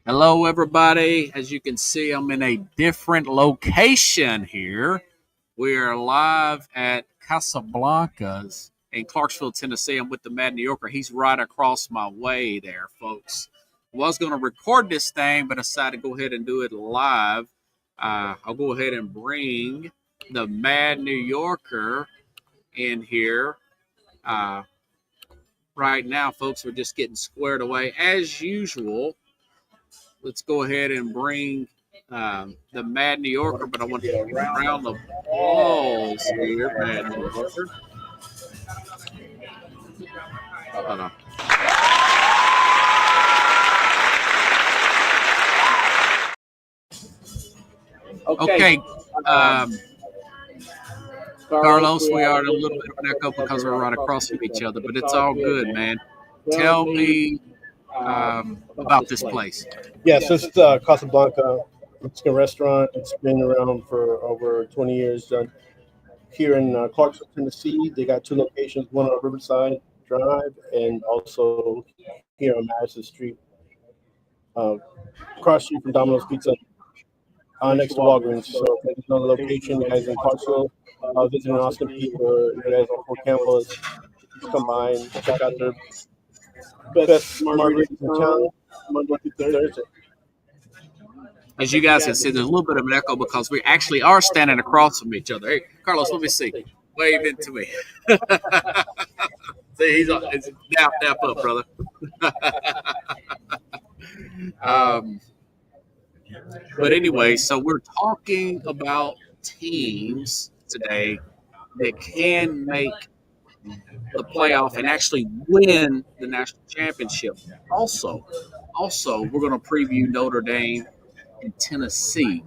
Hello, everybody. As you can see, I'm in a different location here. We are live at Casablanca's in Clarksville, Tennessee. I'm with the Mad New Yorker. He's right across my way there, folks. Was going to record this thing, but I decided to go ahead and do it live. I'll go ahead and bring the Mad New Yorker in here. Right now, folks, we're just getting squared away as usual. Let's go ahead and bring the Mad New Yorker, but I want to get around the balls here, Mad New Yorker. Hold on. Okay. Carlos, we are in a little bit of an echo because we're right across from each other, but it's all good, man. Tell me about this place. Yes, this is Casablanca Mexican restaurant. It's been around for over 20 years. Here in Clarksville, Tennessee, they got two locations, one on Riverside Drive and also here on Madison Street, across street from Domino's Pizza, next to Walgreens. So if there's another location, you guys in Clarksville, visiting Austin Peay, or you guys on Fort Campbell, just come by and check out their best margaritas in town, Monday through Thursday. As you guys can see, there's a little bit of an echo because we actually are standing across from each other. Hey, Carlos, let me see. Wave into me. See, he's dap up, brother. But anyway, so we're talking about teams today that can make the playoff and actually win the national championship. Also, we're going to preview Notre Dame and Tennessee.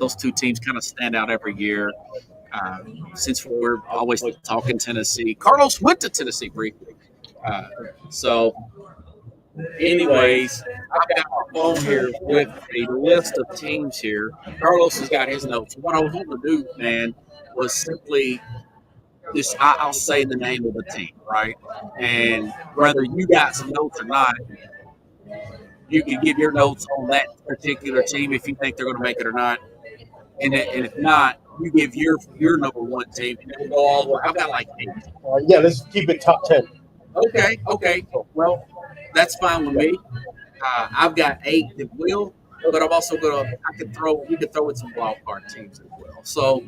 Those two teams kind of stand out every year. Since we're always talking Tennessee, Carlos went to Tennessee briefly. Anyways, I've got my phone here with a list of teams here. Carlos has got his notes. What I was going to do, man, was simply just I'll say the name of the team, right? And whether you got some notes or not, you can give your notes on that particular team if you think they're going to make it or not. And if not, you give your number one team, and then we'll go all the way. I've got like 8. Yeah, let's keep it top 10. Okay. Well, that's fine with me. I've got 8 that will, but I'm also we could throw in some wild card teams as well. So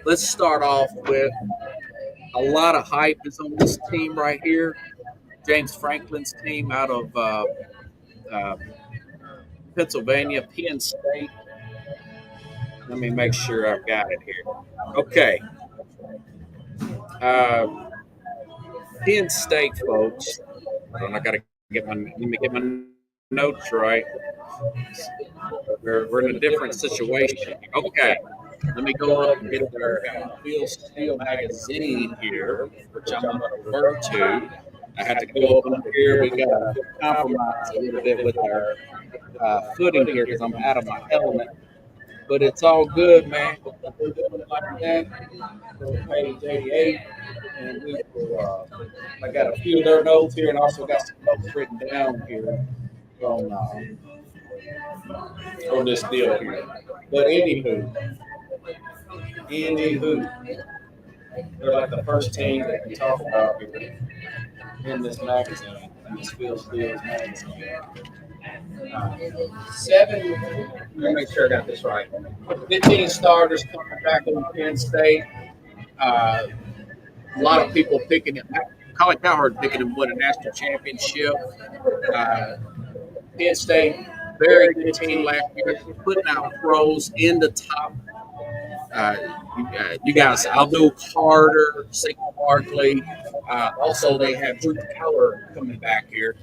let's start off with a lot of hype is on this team right here. James Franklin's team out of Pennsylvania, Penn State. Let me make sure I've got it here. Okay. Penn State, folks. I got to let me get my notes right. We're in a different situation. Okay. Let me go up and get their Field Steel magazine here, which I'm going to refer to. I had to go up here. We got to compromise a little bit with our footing here because I'm out of my element. But it's all good, man. We're doing it like that. Page 88. And I got a few of their notes here and also got some notes written down here on this deal here. But anywho, they're like the first team that we talk about here in this magazine, in this Field Steel's magazine. 7, let me make sure I got this right. 15 starters coming back on Penn State. A lot of people picking him. Colin Cowherd picking him to win a national championship. Penn State, very good team last year, putting out pros in the top. You guys, Abdul Carter, Saquon Barkley. Also, they have Drew Keller coming back here.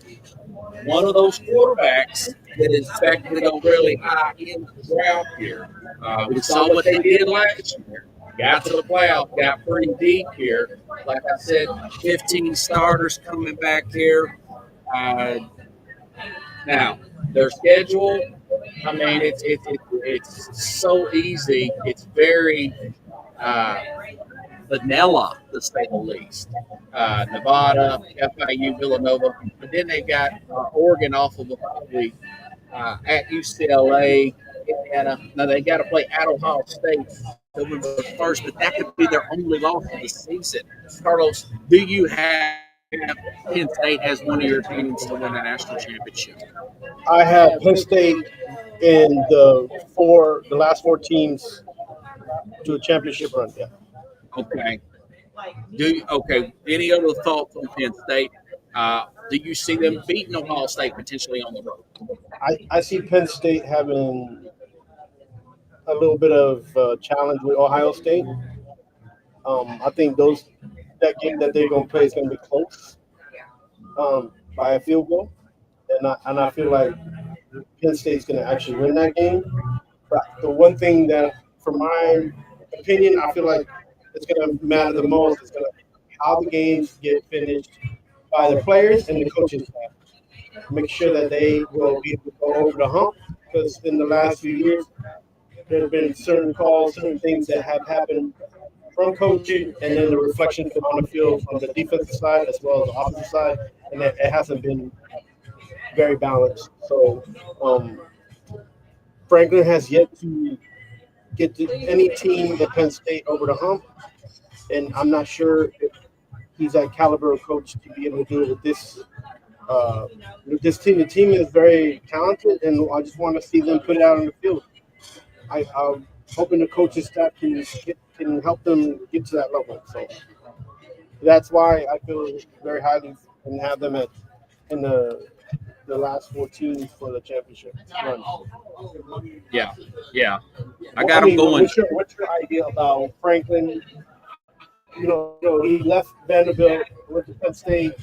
One of those quarterbacks that is expected to go really high in the draft here. We saw what they did last year. Got to the playoff, got pretty deep here. Like I said, 15 starters coming back here. Now, their schedule, I mean, it's so easy. It's very vanilla, to say the least. Nevada, FIU, Villanova, but then they got Oregon off of a bye week at UCLA, Indiana. Now they got to play at Ohio State November 1st, but that could be their only loss of the season. Carlos, do you have Penn State as one of your teams to win a national championship? I have Penn State in the last four teams to a championship run. Yeah. Okay. Okay? Any other thoughts on Penn State? Do you see them beating Ohio State potentially on the road? I see Penn State having a little bit of challenge with Ohio State. I think that game that they're going to play is going to be close by a field goal, and I feel like Penn State's going to actually win that game. But the one thing that, for my opinion, I feel like it's going to matter the most is going to be how the games get finished by the players and the coaches. Make sure that they will be able to go over the hump, because in the last few years, there have been certain calls, certain things that have happened from coaching, and then the reflection on the field from the defensive side as well as the offensive side, and it hasn't been very balanced. So Franklin has yet to get any team at Penn State over the hump, and I'm not sure if he's that caliber of coach to be able to do it with this team. The team is very talented, and I just want to see them put it out on the field. I'm hoping the coaching staff can help them get to that level. So that's why I feel very highly and have them in the last 4 teams for the championship run. Yeah. I got them going. What's your idea about Franklin? He left Vanderbilt, went to Penn State.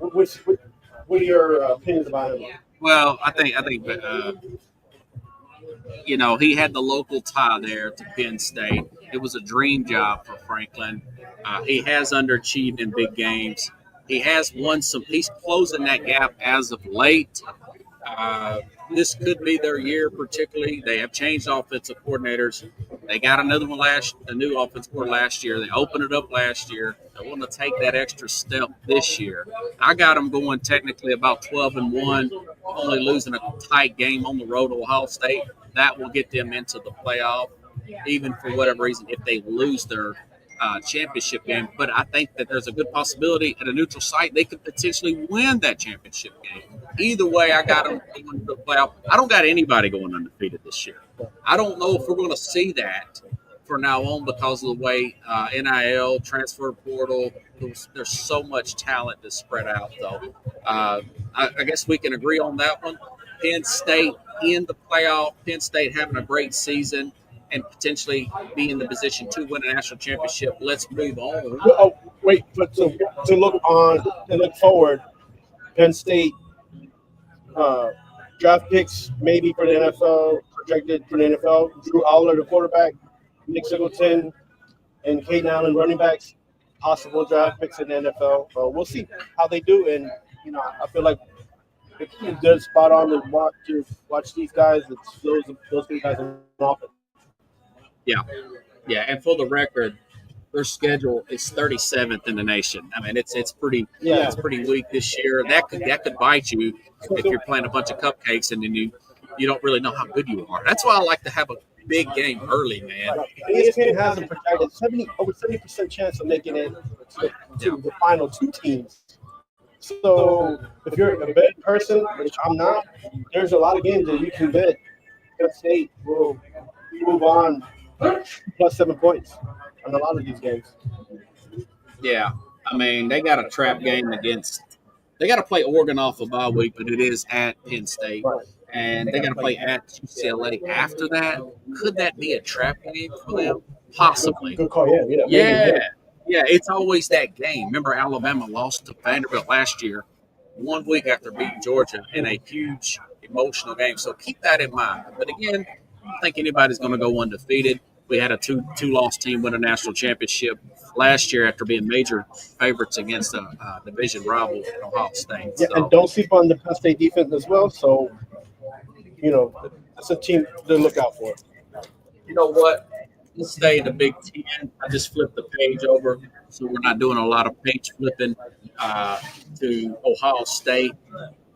What are your opinions about him? Well, I think he had the local tie there to Penn State. It was a dream job for Franklin. He has underachieved in big games. He has won some. He's closing that gap as of late. This could be their year, particularly. They have changed offensive coordinators. They got a new offensive coordinator last year. They opened it up last year. They want to take that extra step this year. I got them going technically about 12-1, only losing a tight game on the road to Ohio State. That will get them into the playoff, even for whatever reason, if they lose their championship game. But I think that there's a good possibility at a neutral site they could potentially win that championship game. Either way, I got them going to the playoff. I don't got anybody going undefeated this year. I don't know if we're going to see that from now on because of the way NIL, transfer portal, there's so much talent that's spread out, though. I guess we can agree on that one. Penn State in the playoff, Penn State having a great season and potentially be in the position to win a national championship. Let's move on. Oh, wait, but to look forward, Penn State draft picks maybe for the NFL, projected for the NFL. Drew Aller, the quarterback, Nick Singleton, and Caden Allen, running backs, possible draft picks in the NFL. We'll see how they do, and I feel like if they're spot on to watch these guys, it's those three guys in offense. Yeah, and for the record, their schedule is 37th in the nation. I mean, it's pretty weak this year. That could bite you if you're playing a bunch of cupcakes and then you don't really know how good you are. That's why I like to have a big game early, man. ESPN has them projected over 70% chance of making it to the final 2 teams. So if you're a betting person, which I'm not, there's a lot of games that you can bet Penn State will move on plus 7 points on a lot of these games. Yeah, I mean, they got a trap game they got to play Oregon off a bye week, but it is at Penn State. Right. And they got to play at UCLA after that. Could that be a trap game for them? Possibly. Good call, Yeah, it's always that game. Remember, Alabama lost to Vanderbilt last year, 1 week after beating Georgia in a huge emotional game. So keep that in mind. But again, I don't think anybody's going to go undefeated. We had a two-loss team win a national championship last year after being major favorites against a division rival, Ohio State. Yeah, and don't sleep on the Penn State defense as well. So, it's a team to look out for. You know what? let's stay in the Big Ten. I just flipped the page over, so we're not doing a lot of page flipping to Ohio State.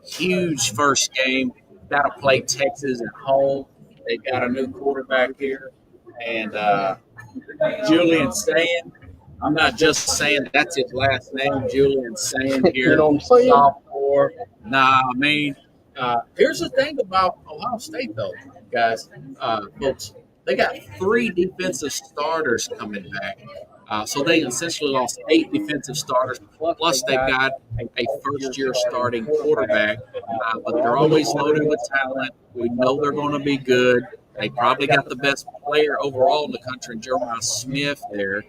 Huge first game. Got to play Texas at home. They got a new quarterback here, and Julian Sand. I'm not just saying that's his last name, Julian Sand here, You know what I'm saying? sophomore. Nah, I mean, here's the thing about Ohio State, though, guys, folks. They got 3 defensive starters coming back. So they essentially lost 8 defensive starters. Plus, they've got a first-year starting quarterback. But they're always loaded with talent. We know they're going to be good. They probably got the best player overall in the country, Jeremiah Smith there.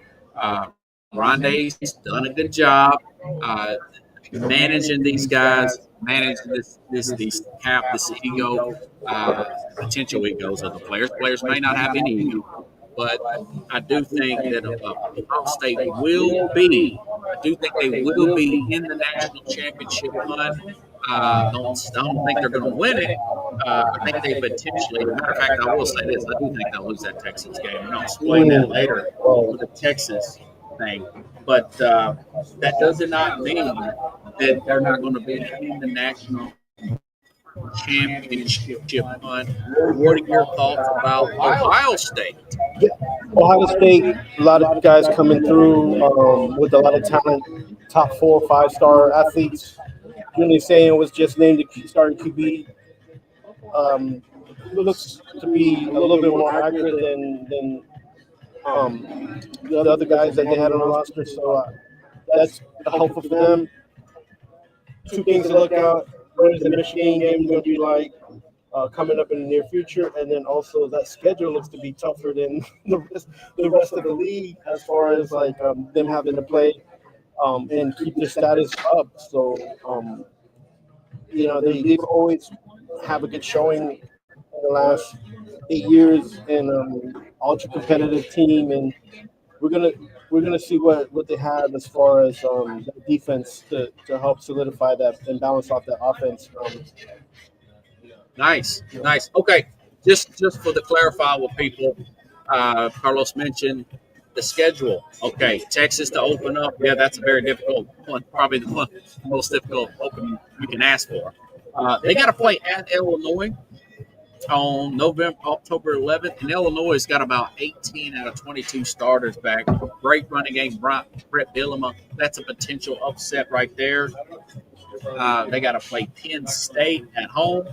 Rondé's done a good job managing these guys, managing this ego, potential egos of the players. Players may not have any ego, but I do think that Ohio State will be. I do think they will be in the national championship run. I don't think they're going to win it. I think they potentially. Matter of fact, I will say this: I do think they'll lose that Texas game, and I'll explain that later with the Texas thing. But that does not mean that they're not going to be in the national championship run. What are your thoughts about Ohio State? Ohio State, a lot of guys coming through with a lot of talent, top 4 or 5-star athletes. Julian Sand was just named the starting QB. Looks to be a little bit more accurate than the other guys that they had on the roster. So that's helpful for them. 2 things to look out. What is the Michigan game going to be like coming up in the near future? And then also that schedule looks to be tougher than the rest of the league as far as like them having to play and keep their status up. So, they always have a good showing in the last 8 years and ultra competitive team. And we're gonna see what they have as far as the defense to help solidify that and balance off that offense. Nice. Okay, just for the clarify with people, Carlos mentioned the schedule. Okay, Texas to open up. Yeah, that's a very difficult one. Probably the most difficult opening you can ask for. They got to play at Illinois on October 11th, and Illinois has got about 18 out of 22 starters back. Great running game, Brett Bielema. That's a potential upset right there. They got to play Penn State at home.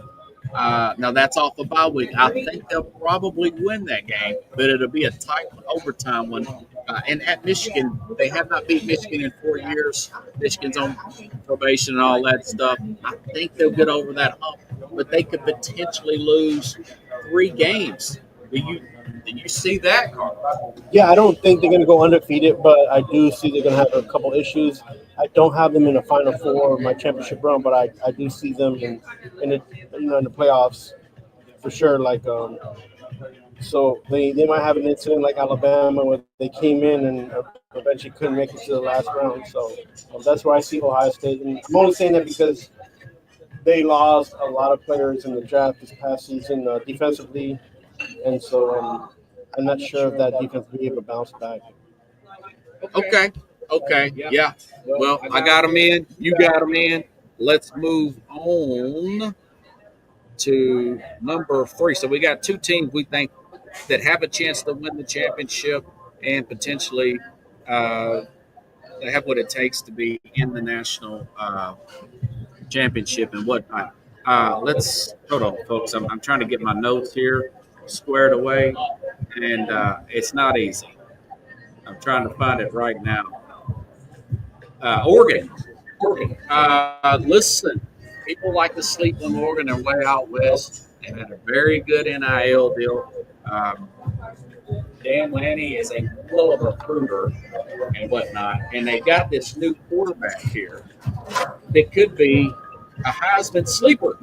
Now that's off the bye week. I think they'll probably win that game, but it'll be a tight overtime one. And at Michigan, they have not beat Michigan in 4 years. Michigan's on probation and all that stuff. I think they'll get over that hump, but they could potentially lose 3 games. Do you see that, Carl? Yeah, I don't think they're going to go undefeated, but I do see they're going to have a couple issues. I don't have them in the Final Four, my championship run, but I do see them in the playoffs for sure. Like so they might have an incident like Alabama where they came in and eventually couldn't make it to the last round. So that's where I see Ohio State. And I'm only saying that because they lost a lot of players in the draft this past season defensively, and so I'm not sure if that defense will be able to bounce back. Okay. Yeah. Well, I got them in. You got them in. Let's move on to number 3. So we got 2 teams we think that have a chance to win the championship and potentially they have what it takes to be in the national championship and whatnot. Let's hold on, folks. I'm trying to get my notes here squared away, and it's not easy. I'm trying to find it right now. Oregon. Listen, people like to sleep on Oregon. They're way out west. They've had a very good NIL deal. Dan Lanning is a full of recruiter and whatnot, and they got this new quarterback here that could be a Heisman sleeper.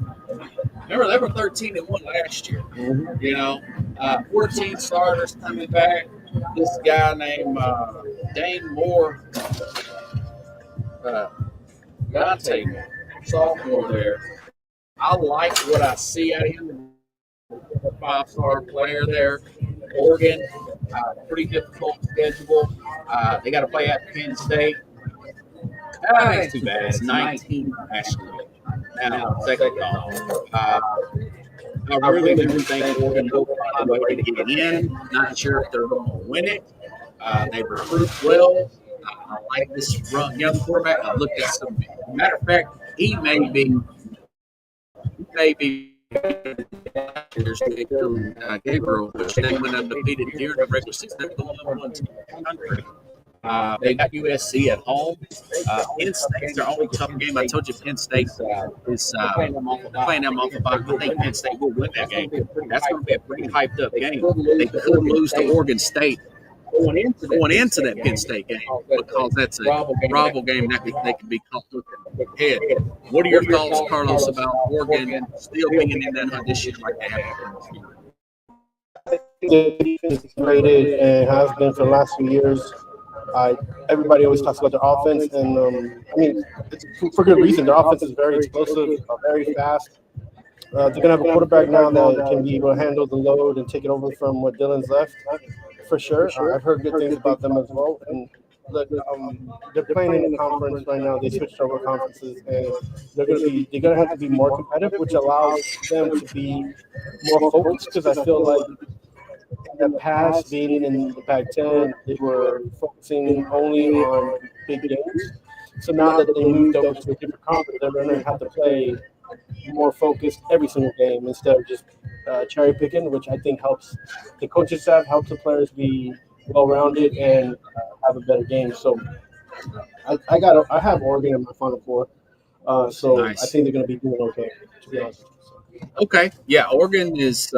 Remember, they were 13-1 last year. Mm-hmm. 14 starters coming back. This guy named Dane Moore, Dante, sophomore there. I like what I see out of him. A 5-star player there. Oregon, Pretty difficult schedule. They got to play at Penn State. It's too bad. It's 19 nationally. Now, second thought. I really do think Oregon will find a way to get in. Not sure if they're going to win it. They recruit well. I like this young quarterback. I looked at some. Matter of fact, he may be Gabriel, which they went undefeated during the regular season. They're the number one team in the country. They got USC at home. Penn State's their only tough game. I told you Penn State is playing them off the bottom. I think Penn State will win that game. That's going to be a pretty hyped up game. They could lose to Oregon State going into that Penn State game because that's a rival game that they could be caught looking ahead. What are your thoughts, Carlos, about Oregon still being in that hunt this year like they have been this year? The defense is graded and has been for the last few years. Everybody always talks about their offense, and I mean, it's for good reason. Their offense is very explosive, very fast. They're going to have a quarterback now that can be able to handle the load and take it over from what Dylan's left, for sure. I've heard good things about them as well. And they're playing in the conference right now. They switched over conferences, and they're going to have to be more competitive, which allows them to be more focused. Because I feel like in the past, being in the Pac-10, they were focusing only on big games. So now that they moved over to a different conference, they're going to have to play more focused every single game instead of just cherry picking, which I think helps the coaching staff, helps the players be well-rounded and have a better game. So I have Oregon in my Final Four, so nice. I think they're going to be doing okay, to be honest. Okay, yeah, Oregon is.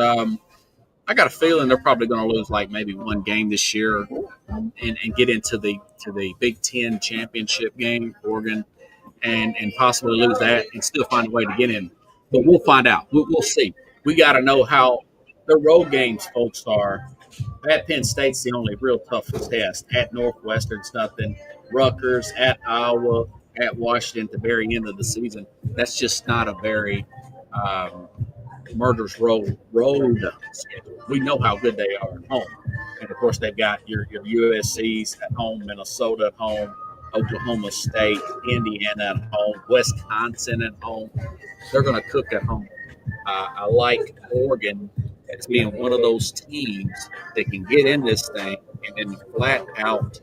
I got a feeling they're probably going to lose like maybe one game this year, and get into the Big Ten championship game, Oregon, and possibly lose that and still find a way to get in. But we'll find out. We'll see. We got to know how the road games, folks, are. At Penn State's the only real tough test. At Northwestern's nothing. Rutgers, at Iowa, at Washington at the very end of the season. That's just not a very murderous road schedule. We know how good they are at home. And, of course, they've got your USC's at home, Minnesota at home, Oklahoma State, Indiana at home, Wisconsin at home. They're going to cook at home. I like Oregon as being one of those teams that can get in this thing and then flat out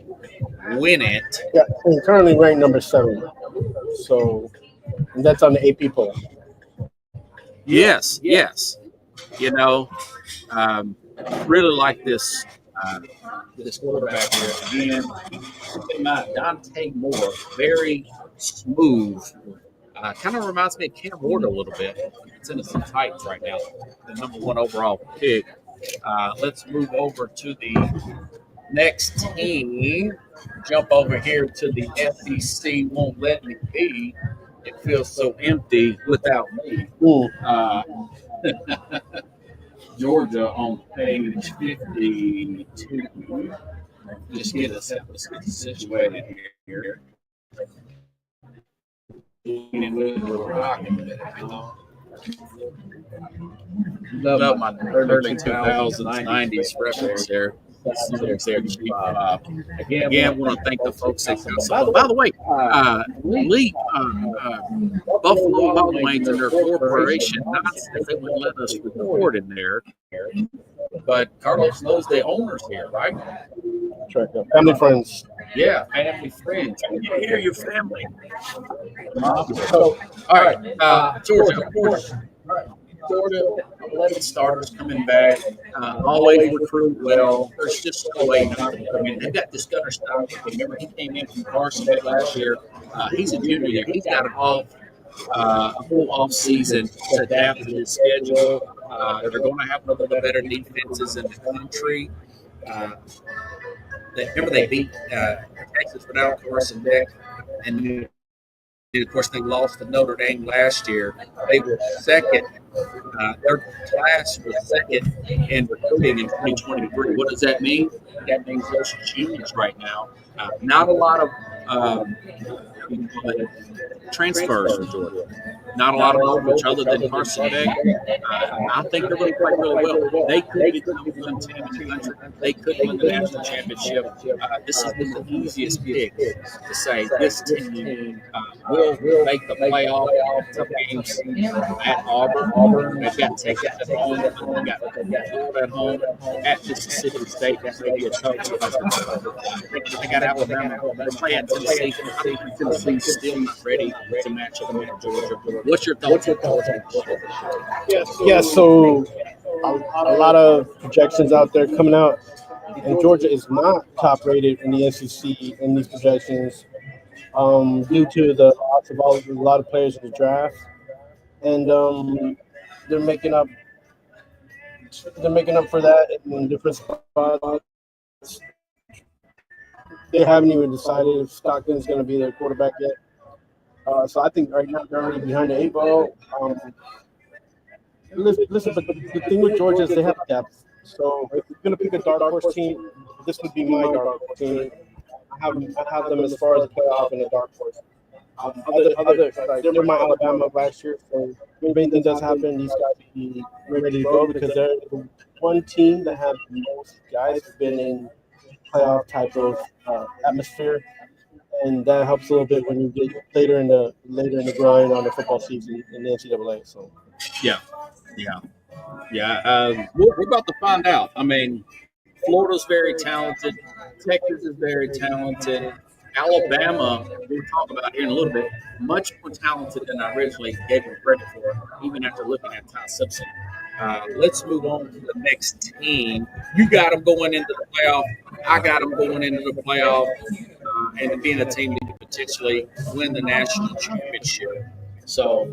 win it. Yeah, and currently ranked number 7. So that's on the AP poll. Yes. You know, really like this quarterback here. Again, Dante Moore, very smooth. Kind of reminds me of Cam Ward a little bit. It's in some Titans right now, the number 1 overall pick. Let's move over to the next team. Jump over here to the SEC. Won't let me be. It feels so empty without me. Georgia on page 52. Just get us situated here. Love my early 2000s, 90s reference there. Again, want to thank the folks that come. So, by the way, Lee, Buffalo Wild Wings and their corporation, not that they wouldn't let us record in there, but Carlos knows the owners here, right? Family friends. Yeah, family friends. You hear your family. So, all right, Georgia, of course. Georgia, 11 starters coming back. Always recruit well. There's just no way not to. I mean, they've got this Gunner Stock. Remember, he came in from Carson last year. He's a junior. He's got a full off season to adapt to his schedule. They're going to have one of the better defenses in the country. Remember, they beat Texas without Carson Beck, and of course, they lost to Notre Dame last year. They were second. Their class was second in recruiting in 2023. What does that mean? That means those juniors right now. Not a lot of transfers in Georgia. not a lot of knowledge other than Carson Beck. I think they're going to play really well. They could become the 1 team in the country. They could win the national championship. This has been the easiest pick to say this team will make the playoff. Tough games at Auburn. They've got Texas at home. They've got Florida at home. At Mississippi State, that may be a tough one. They got Alabama. They're playing Tennessee. I think Tennessee's still not ready to match up with Georgia. What's your thoughts on that? Yeah, so a lot of projections out there coming out, and Georgia is not top rated in the SEC in these projections due to the loss of a lot of players in the draft, and they're making up for that in different spots. They haven't even decided if Stockton's going to be their quarterback yet. So I think right now they're already behind the 8 ball. Listen, but the thing with Georgia is they have depth. So if you're going to pick a dark horse team, this would be my dark horse team. I have them as far as the playoff in the dark horse. They were my Alabama last year. So if anything does happen, these guys will be ready to go because they're the one team that have the most guys who've been in playoff type of atmosphere. And that helps a little bit when you get later in the grind on the football season in the NCAA. So, yeah. We're about to find out. I mean, Florida's very talented. Texas is very talented. Alabama, we'll talk about here in a little bit, much more talented than I originally gave them credit for, even after looking at Ty Simpson. Let's move on to the next team. You got them going into the playoff. I got them going into the playoff and being a team that could potentially win the national championship. So,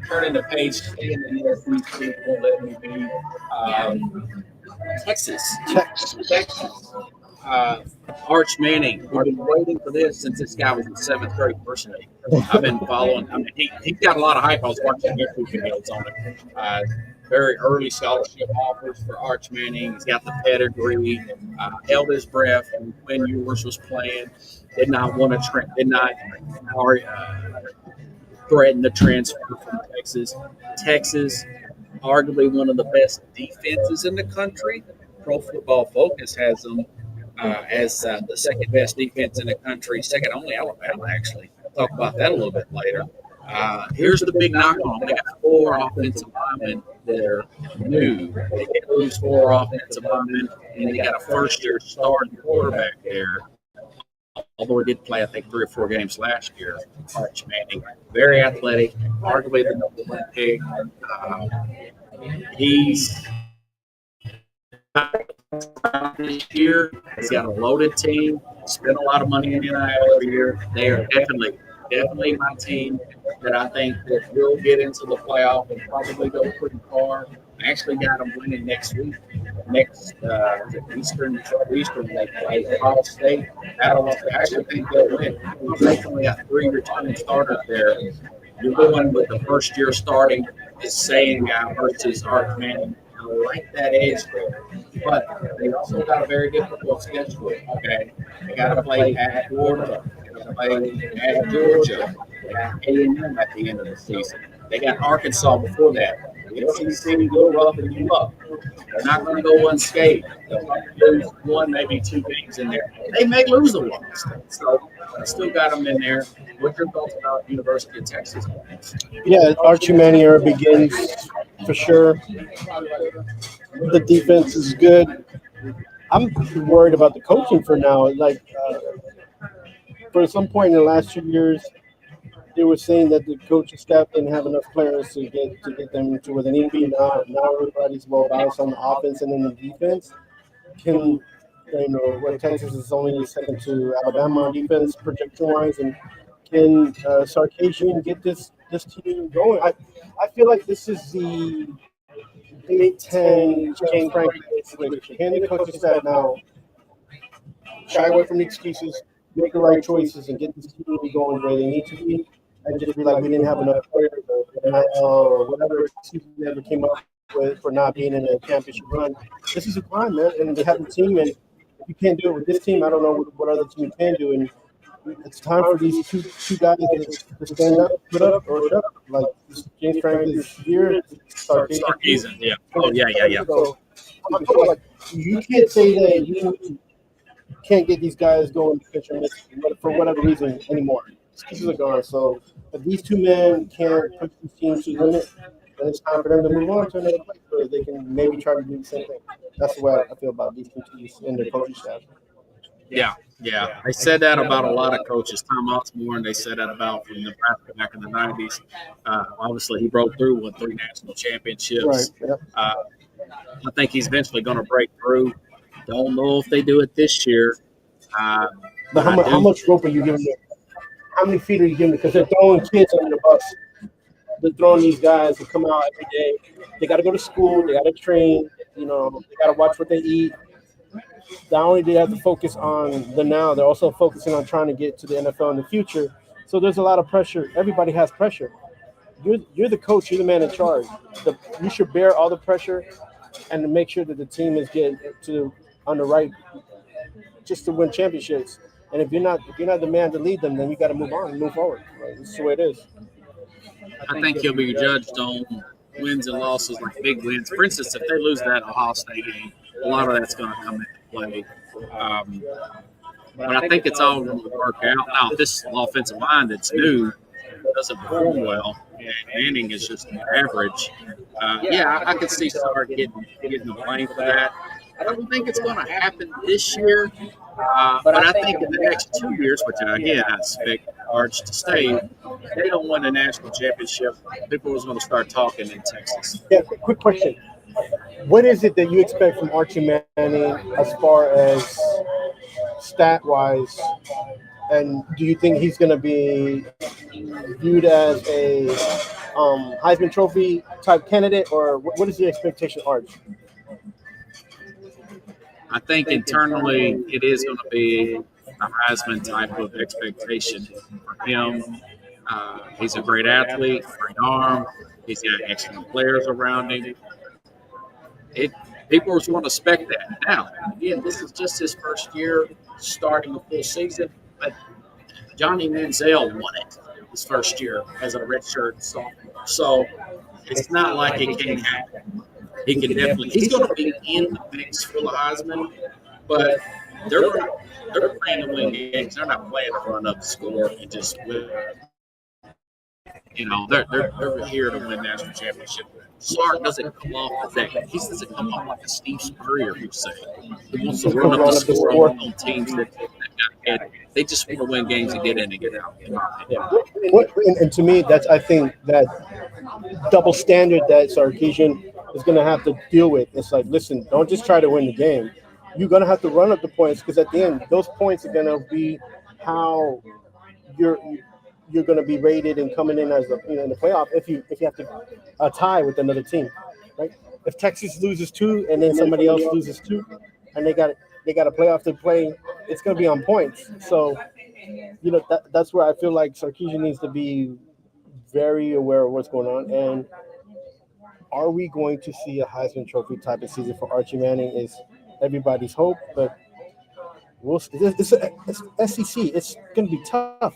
turning the page, staying in the SEC, won't let me be. Texas. Arch Manning. We've been waiting for this since this guy was in 7th grade personally. I've been following. I mean, he got a lot of hype. I was watching YouTube videos on it. Very early scholarship offers for Arch Manning. He's got the pedigree. Held his breath when Quinn Ewers was playing. Did not want to threaten the transfer from Texas. Texas, arguably one of the best defenses in the country. Pro Football Focus has them as the second best defense in the country, second only Alabama, actually. I'll talk about that a little bit later. Here's the big knock on them. They got 4 offensive linemen that are new. They get lose 4 offensive linemen, and they got a first-year starting quarterback there. Although he did play, I think, 3 or 4 games last year, Arch Manning. Very athletic, arguably the number 1 pick. He's this year. He's got a loaded team. Spent a lot of money in NIL every year. They are definitely my team that I think that will get into the playoff and probably go pretty far. I actually got them winning next week. Eastern they play Ohio State. I actually think they'll win. They've only got 3 returning starters there. You're going with the first year starting is saying guy versus Arch Manning. I like that edge there. But they also got a very difficult schedule. Okay. They got to play at Florida. They got to play at Georgia. They got A&M at the end of the season. They got Arkansas before that. The SEC will rough you up. They're not going to go unscathed. They'll lose 1, maybe 2 games in there. They may lose a lot. So I still got them in there. What's your thoughts about University of Texas? Yeah, Archie Manning era begins for sure. The defense is good. I'm worried about the coaching for now. Like, for some point in the last 2 years, they were saying that the coaching staff didn't have enough players to get them to where they need to be. Now everybody's well balanced on the offense and in the defense. What Texas is only second to Alabama on defense projection wise, and can Sarkisian get this team going? I feel like this is the Big Ten James Franklin situation. Can the coaching staff now shy away from the excuses, make the right choices, and get this team going where they need to be? And just be like, we didn't have enough players or whatever excuse they ever came up with for not being in a championship run. This is a climb, man, and they have a team, and if you can't do it with this team, I don't know what other team can do. And it's time for these two guys to stand up, put up, or shut up. Like James Frank is here, Sarkisian, yeah. Oh, yeah. So I feel like you can't say that you can't get these guys going to pitch and miss for whatever reason anymore. Excuses are gone. So if these two men can't push these teams to the limit, then it's time for them to move on to another place where they can maybe try to do the same thing. That's the way I feel about these two teams and their coaching staff. Yeah. They said that about a lot of coaches. Tom Osborne, they said that about from Nebraska back in the 90s. Obviously, he broke through, won 3 national championships. Right. Yep. I think he's eventually going to break through. Don't know if they do it this year. But how much rope are you giving them? How many feet are you giving them? Because they're throwing kids under the bus. They're throwing these guys who come out every day. They got to go to school. They got to train. They got to watch what they eat. Not only do they have to focus on the now, they're also focusing on trying to get to the NFL in the future. So there's a lot of pressure. Everybody has pressure. You're the coach. You're the man in charge. You should bear all the pressure and to make sure that the team is getting on the right, just to win championships. And if you're not the man to lead them, then you got to move on and move forward. Right? This is the way it is. I think he'll be judged on wins and losses, like big wins. For instance, if they lose that Ohio State game, a lot of that's going to come into play. But I think it's all going to work out. Now, if this offensive line that's new doesn't perform well, and Manning is just average, I could see Sark getting the blame for that. I don't think it's going to happen this year, but I think in the next 2 years, which again I expect Arch to stay, if they don't win a national championship, people are going to start talking in Texas. Yeah, quick question. What is it that you expect from Archie Manning as far as stat-wise? And do you think he's going to be viewed as a Heisman Trophy type candidate, or what is the expectation, Arch? I think internally it is going to be a Heisman type of expectation for him. He's a great athlete, great arm. He's got excellent players around him. People are going to expect that. Now, again, this is just his first year starting the full season, but Johnny Manziel won it his first year as a redshirt sophomore. So it's not like it can't happen. He can definitely. He's going to be in the mix for the Heisman, but they're playing to win games. They're not playing to run up the score and just win. They're here to win national championship. Sark doesn't come off as that. He doesn't come off like a Steve Spurrier who say he wants to run up the score on teams that they just want to win games and get in and get out. Yeah. And to me, I think that double standard that Sarkisian is going to have to deal with. It's like, listen, don't just try to win the game. You're going to have to run up the points, because at the end, those points are going to be how you're going to be rated and coming in as in the playoff if you have to tie with another team, right? If Texas loses 2 and then somebody else loses 2, and they got a playoff to play, it's going to be on points. So, that's where I feel like Sarkisian needs to be very aware of what's going on. And are we going to see a Heisman Trophy type of season for Archie Manning? Is everybody's hope, but it's SEC. It's going to be tough.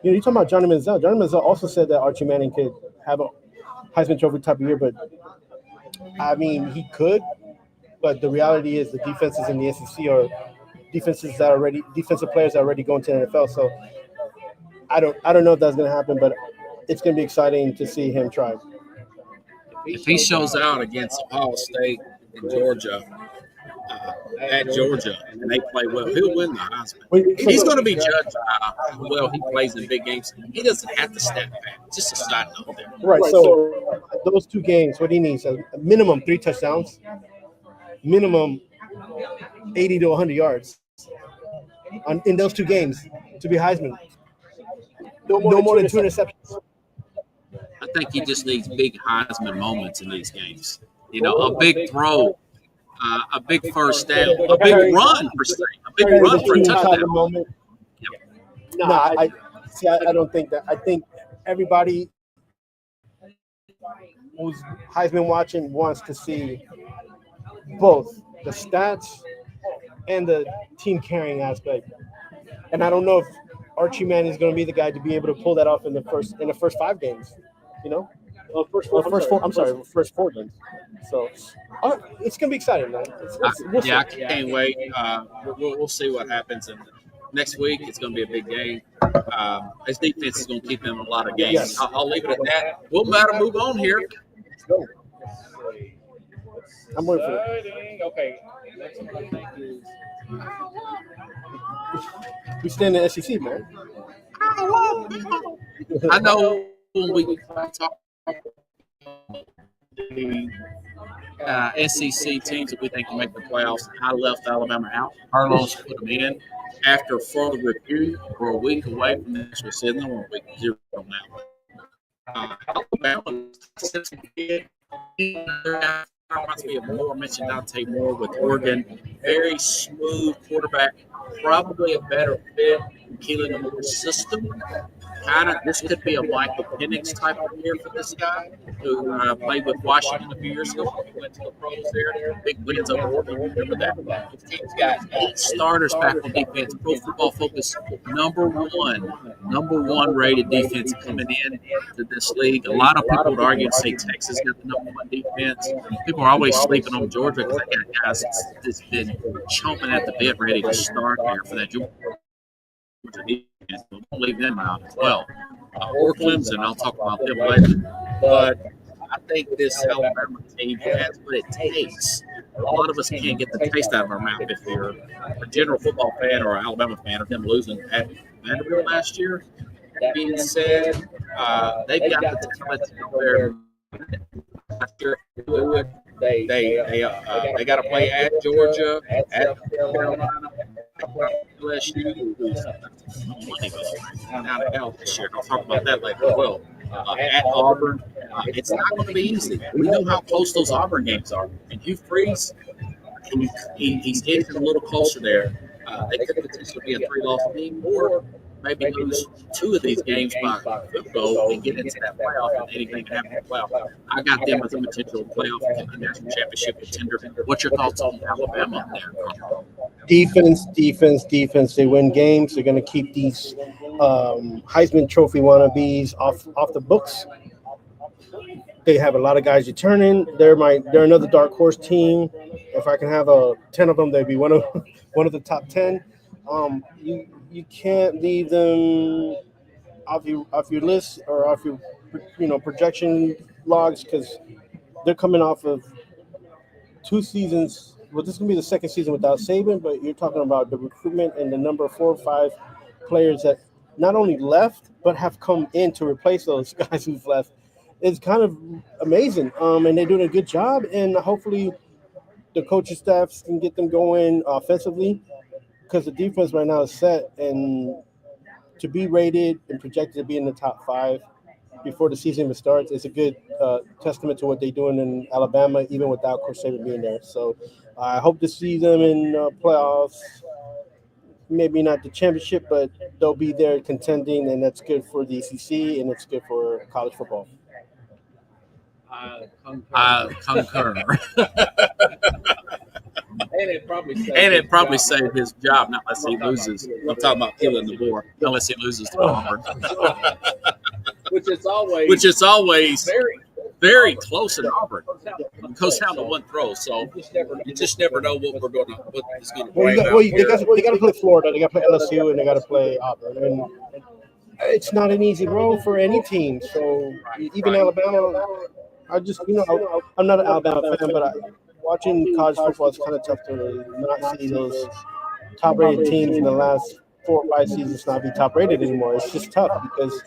You're talking about Johnny Manziel. Johnny Manziel also said that Archie Manning could have a Heisman Trophy type of year, but I mean, he could. But the reality is, the defenses in the SEC are defensive players that are already going to the NFL. So I don't know if that's going to happen, but it's going to be exciting to see him try. If he shows out against Ohio State and Georgia, at Georgia, and they play well, he'll win the Heisman. He's going to be judged by how well he plays in big games. He doesn't have to step back. Just a side note there. Right. So those 2 games, what he needs, a minimum 3 touchdowns, minimum 80 to 100 yards in those 2 games to be Heisman. No more than 2 interceptions. I think he just needs big Heisman moments in these games. A big throw. A big first down, a big run for a touchdown. Moment. No, I don't think that. I think everybody who's Heisman watching wants to see both the stats and the team carrying aspect. And I don't know if Archie Manning is going to be the guy to be able to pull that off in the first 5 games. You know, first 4 games. So it's going to be exciting, man. We'll see. I can't wait. We'll see what happens. And next week, it's going to be a big game. His defense is going to keep him in a lot of games. Yes. I'll leave it at that. We'll better move on here. Let's go. I'm waiting for it. Okay. Next one I think is We stand in the SEC, man. I know when we talk the SEC teams that we think can make the playoffs, I left Alabama out. Carlos put them in. After further review, we're a week away from the national season. We're a week 0 now. Alabama, since we did, reminds me of Moore. Mentioned Dante Moore with Oregon. Very smooth quarterback. Probably a better fit in Keelan Moore's system. This could be a Michael Penix type of year for this guy who played with Washington a few years ago. He went to the pros there. Big wins over Oregon. Remember that? His team's got 8 starters back on defense. Pro Football Focus number one rated defense coming in to this league. A lot of people would argue and say Texas got the number 1 defense. People are always sleeping on Georgia because they got guys that's been chomping at the bit ready to start there for that Georgia defense. Don't leave them out as well. Or Clemson, I'll talk about them later. But I think this Alabama team has what it takes. A lot of us can't get the taste out of our mouth if you're a general football fan or an Alabama fan of them losing at Vanderbilt last year. That being said, they've got the talent to go there. They got to play at Georgia, at South Carolina, LSU, who's money down to hell this year. I'll talk about that later as well. At Auburn, it's not going to be easy. We know how close those Auburn games are. And Hugh Freeze, he's getting a little closer there. They could potentially be a 3-loss team, or maybe lose 2 of these games by field goal and get into that playoff, and anything can happen in the playoff. I got them as a potential playoff national championship contender. What's your thoughts on Alabama there, Carl? Defense. They win games. They're going to keep these Heisman Trophy wannabes off the books. They have a lot of guys returning. They're another dark horse team. If I can have 10 of them, they'd be one of the top 10. You can't leave them off your list or off your projection logs, because they're coming off of 2 seasons. Well, this is going to be the second season without Saban, but you're talking about the recruitment and the number 4 or 5 players that not only left, but have come in to replace those guys who've left. It's kind of amazing. And they're doing a good job, and hopefully the coaching staffs can get them going offensively, because the defense right now is set, and to be rated and projected to be in the top 5 before the season even starts is a good testament to what they're doing in Alabama, even without Coach Saban being there. So I hope to see them in playoffs. Maybe not the championship, but they'll be there contending, and that's good for the ACC, and it's good for college football. Concur. and it probably saved his job, not unless he loses. I'm talking about killing the war, unless he loses to Auburn. Which is always very close in Auburn. It goes down to 1 throw, so you just never know what is going to play out. They got to play Florida, they got to play LSU, and they got to play Auburn. And it's not an easy road for any team. So even Alabama, I'm not an Alabama fan, but watching college football is kind of tough to not see those top-rated teams in the last 4 or 5 seasons not be top-rated anymore. It's just tough because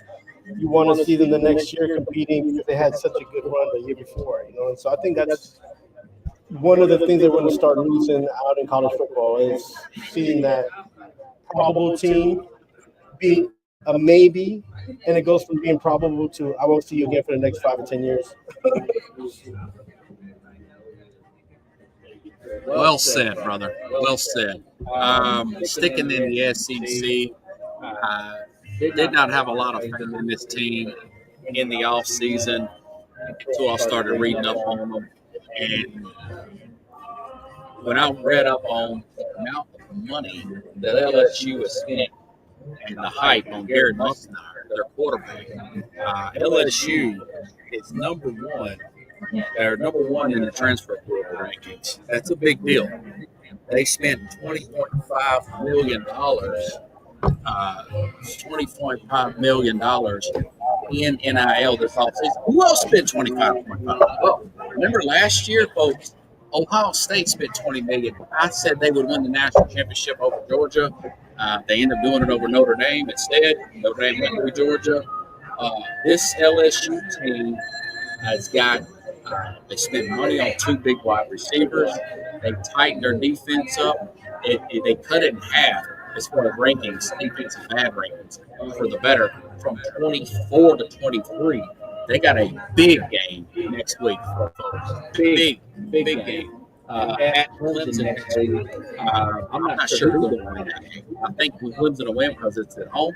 you want to see them the next year competing because they had such a good run the year before, And so I think that's one of the things they want to start losing out in college football is seeing that probable team be a maybe, and it goes from being probable to I won't see you again for the next 5 or 10 years. Well said, brother. Well said. Sticking in the SEC, did not have a lot of faith in this team in the off season until I started reading up on them. And when I read up on the amount of money that LSU has spent and the hype on Garrett Musselmeyer, their quarterback. LSU is number one. They're number one in the transfer portal rankings. That's a big deal. They spent $20.5 million, $20.5 million in NIL this offseason. Who else spent $25.5 million? Well, remember last year, folks, Ohio State spent $20 million. I said they would win the national championship over Georgia. They ended up doing it over Notre Dame instead. Notre Dame went through Georgia. This LSU team has got they spent money on two big wide receivers. They tightened their defense up. They cut it in half as far as rankings, defensive bad rankings for the better, from 24 to 23. They got a big game next week, folks. Big game. At Clemson next week. I'm not sure who's going to win that game. I think Clemson will win because it's at home.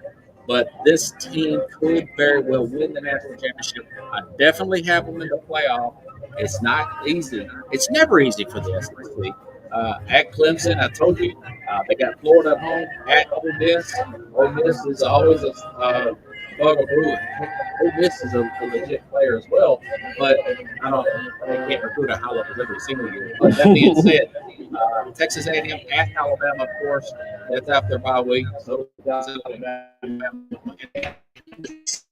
But this team could very well win the national championship. I definitely have them in the playoff. It's not easy. It's never easy for the SEC. At Clemson, I told you, they got Florida at home. At Ole Miss. Ole Miss is always a bugaboo. Ole Miss is a legit player as well, but they can't recruit a high level every single year. But that being said, Texas A&M at Alabama, of course, that's after bye week. So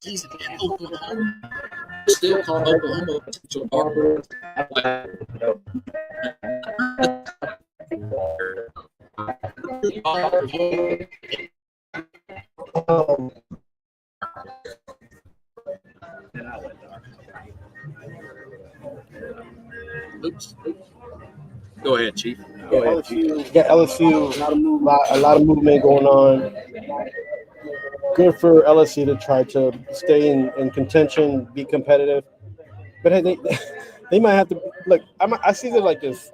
season in Oklahoma, still called Oklahoma potential Barber. Oops. Go ahead, Chief. LSU, a lot of movement going on. Good for LSU to try to stay in contention, be competitive. But hey, they might have to look. I see it like this: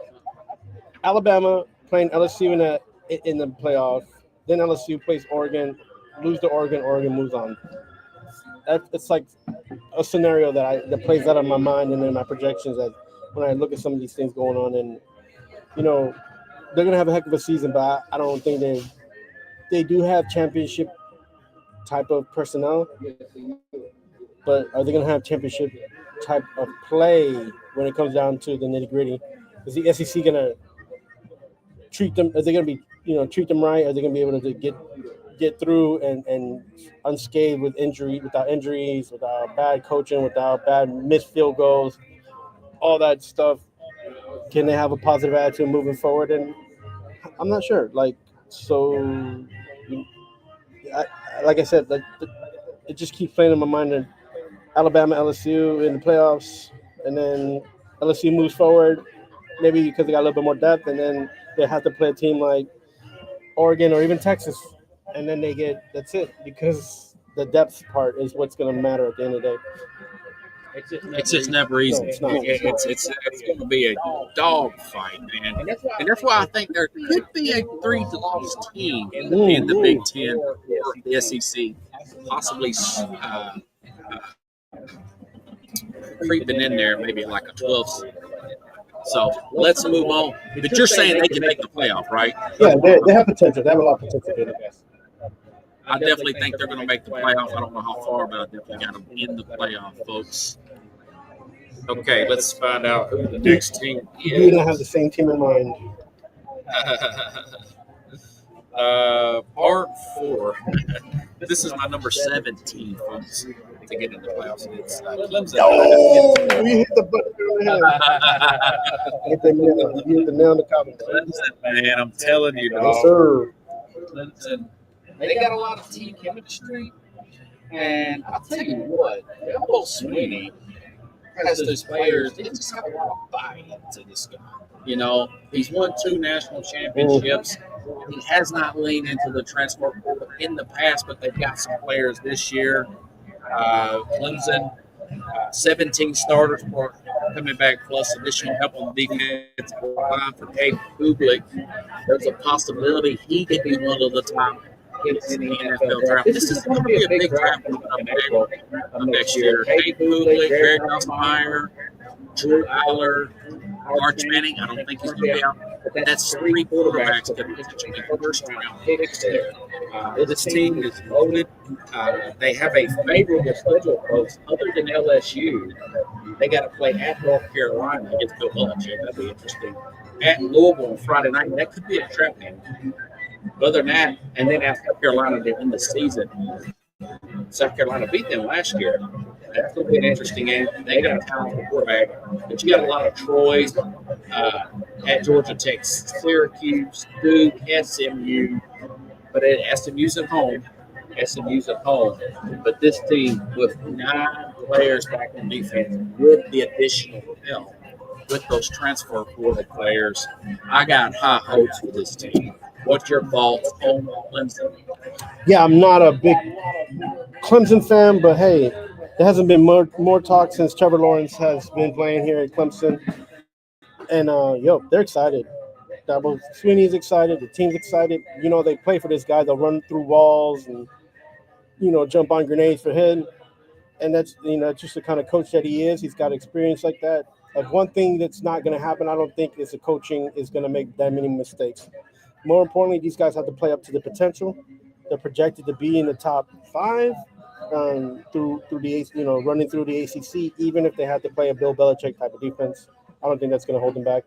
Alabama playing LSU in the playoff, then LSU plays Oregon, lose to Oregon, Oregon moves on. It's like a scenario that plays out of my mind and in my projections as when I look at some of these things going on, and they're gonna have a heck of a season, but I don't think they do have championship type of personnel, but are they gonna have championship type of play when it comes down to the nitty gritty? Is the SEC gonna treat them? Are they gonna be treat them right? Are they gonna be able to get through and unscathed without injuries, without bad coaching, without bad missed field goals, all that stuff? Can they have a positive attitude moving forward? And I'm not sure. Like I said, it just keeps playing in my mind that Alabama, LSU in the playoffs, and then LSU moves forward, maybe because they got a little bit more depth, and then they have to play a team like Oregon or even Texas, and then that's it, because the depth part is what's going to matter at the end of the day. It's just never easy. It's going to be a dog fight, man. And that's why I think there could be a 3-loss team in the Big Ten or the SEC, possibly creeping in there, maybe like a 12 seed. So let's move on. But you're saying they can make the playoff, right? Yeah, they have potential. They have a lot of potential. I definitely think they're going to make the playoff. I don't know how far, but I definitely got them in the playoff, folks. Okay, let's find out who the next team is. You don't have the same team in mind. Part 4. This is my number 17, folks, to get into the playoffs. It's Clemson. Oh, you hit the button on the head. You hit the nail in the coffin. Clemson, man, I'm telling you, dog. Yes, sir. Clemson, they got a lot of team chemistry. And I'll tell you what, Elmo Sweeney has those players, they just have a lot of buy-in to this guy. He's won 2 national championships. He has not leaned into the transfer portal in the past, but they've got some players this year. Clemson, 17 starters for coming back, plus additional help on the defensive line for Cade Kublik. There's a possibility he could be one of the top hits in the NFL draft. This is going to be a big draft next year. Cade Kublik, Barry Nussmeier, Drew Aller, Arch Manning. I don't think he's going to be out. but that's three quarterbacks that are potentially first-round picks there. This team is loaded. They have a favorable schedule, folks. Other than LSU, they got to play at North Carolina against Bill Belichick. That'd be interesting. At Louisville on Friday night, that could be a trap game. Other than that, and then at South Carolina to end the season. South Carolina beat them last year. That's going to be an interesting game. They got a talented quarterback, but you got a lot of Troys at Georgia Tech, Syracuse, Duke, SMU. But SMU's at home. SMU's at home. But this team with 9 players back in defense with the additional help with those transfer portal players, I got high hopes for this team. What's your thoughts on Clemson? Yeah, I'm not a big Clemson fan, but hey, there hasn't been more talk since Trevor Lawrence has been playing here at Clemson. And, they're excited. Dabo Swinney's excited. The team's excited. They play for this guy. They'll run through walls and, jump on grenades for him. And that's, just the kind of coach that he is. He's got experience like that. And one thing that's not going to happen, I don't think, is the coaching is going to make that many mistakes. More importantly, these guys have to play up to the potential. They're projected to be in the top 5 through the running through the ACC. Even if they had to play a Bill Belichick type of defense, I don't think that's going to hold them back.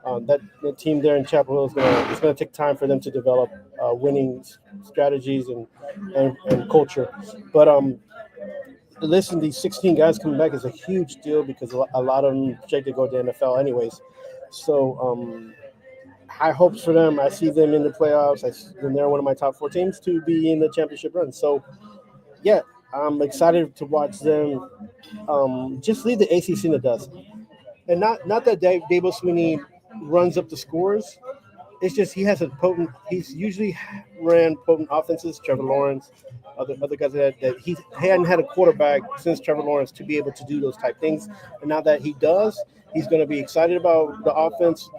The team there in Chapel Hill it's going to take time for them to develop winning strategies and culture. But listen, these 16 guys coming back is a huge deal because a lot of them project to go to the NFL anyways. So high hopes for them. I see them in the playoffs. And they're one of my top 4 teams to be in the championship run. So, yeah, I'm excited to watch them just lead the ACC in the dust. And not that Dabo Swinney runs up the scores. It's just he's usually ran potent offenses. Trevor Lawrence, other guys that he hadn't had a quarterback since Trevor Lawrence to be able to do those type things. And now that he does, he's going to be excited about the offense,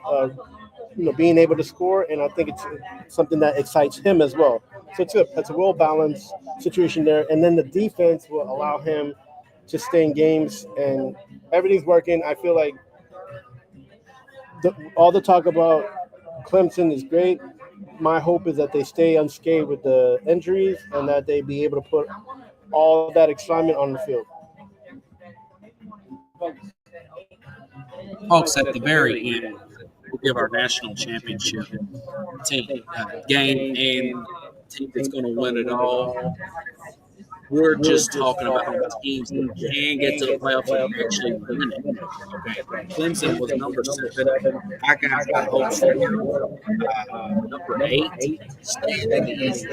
being able to score. And I think it's something that excites him as well. So it's a well-balanced situation there. And then the defense will allow him to stay in games, and everything's working. I feel like all the talk about Clemson is great. My hope is that they stay unscathed with the injuries and that they be able to put all that excitement on the field. Folks, at the very end, we'll give our national championship team game and team that's going to win it all. We're just talking about teams that can get to the playoffs and actually win it. Okay. Clemson was number 7. I got hopes for number 8. Staying in the East.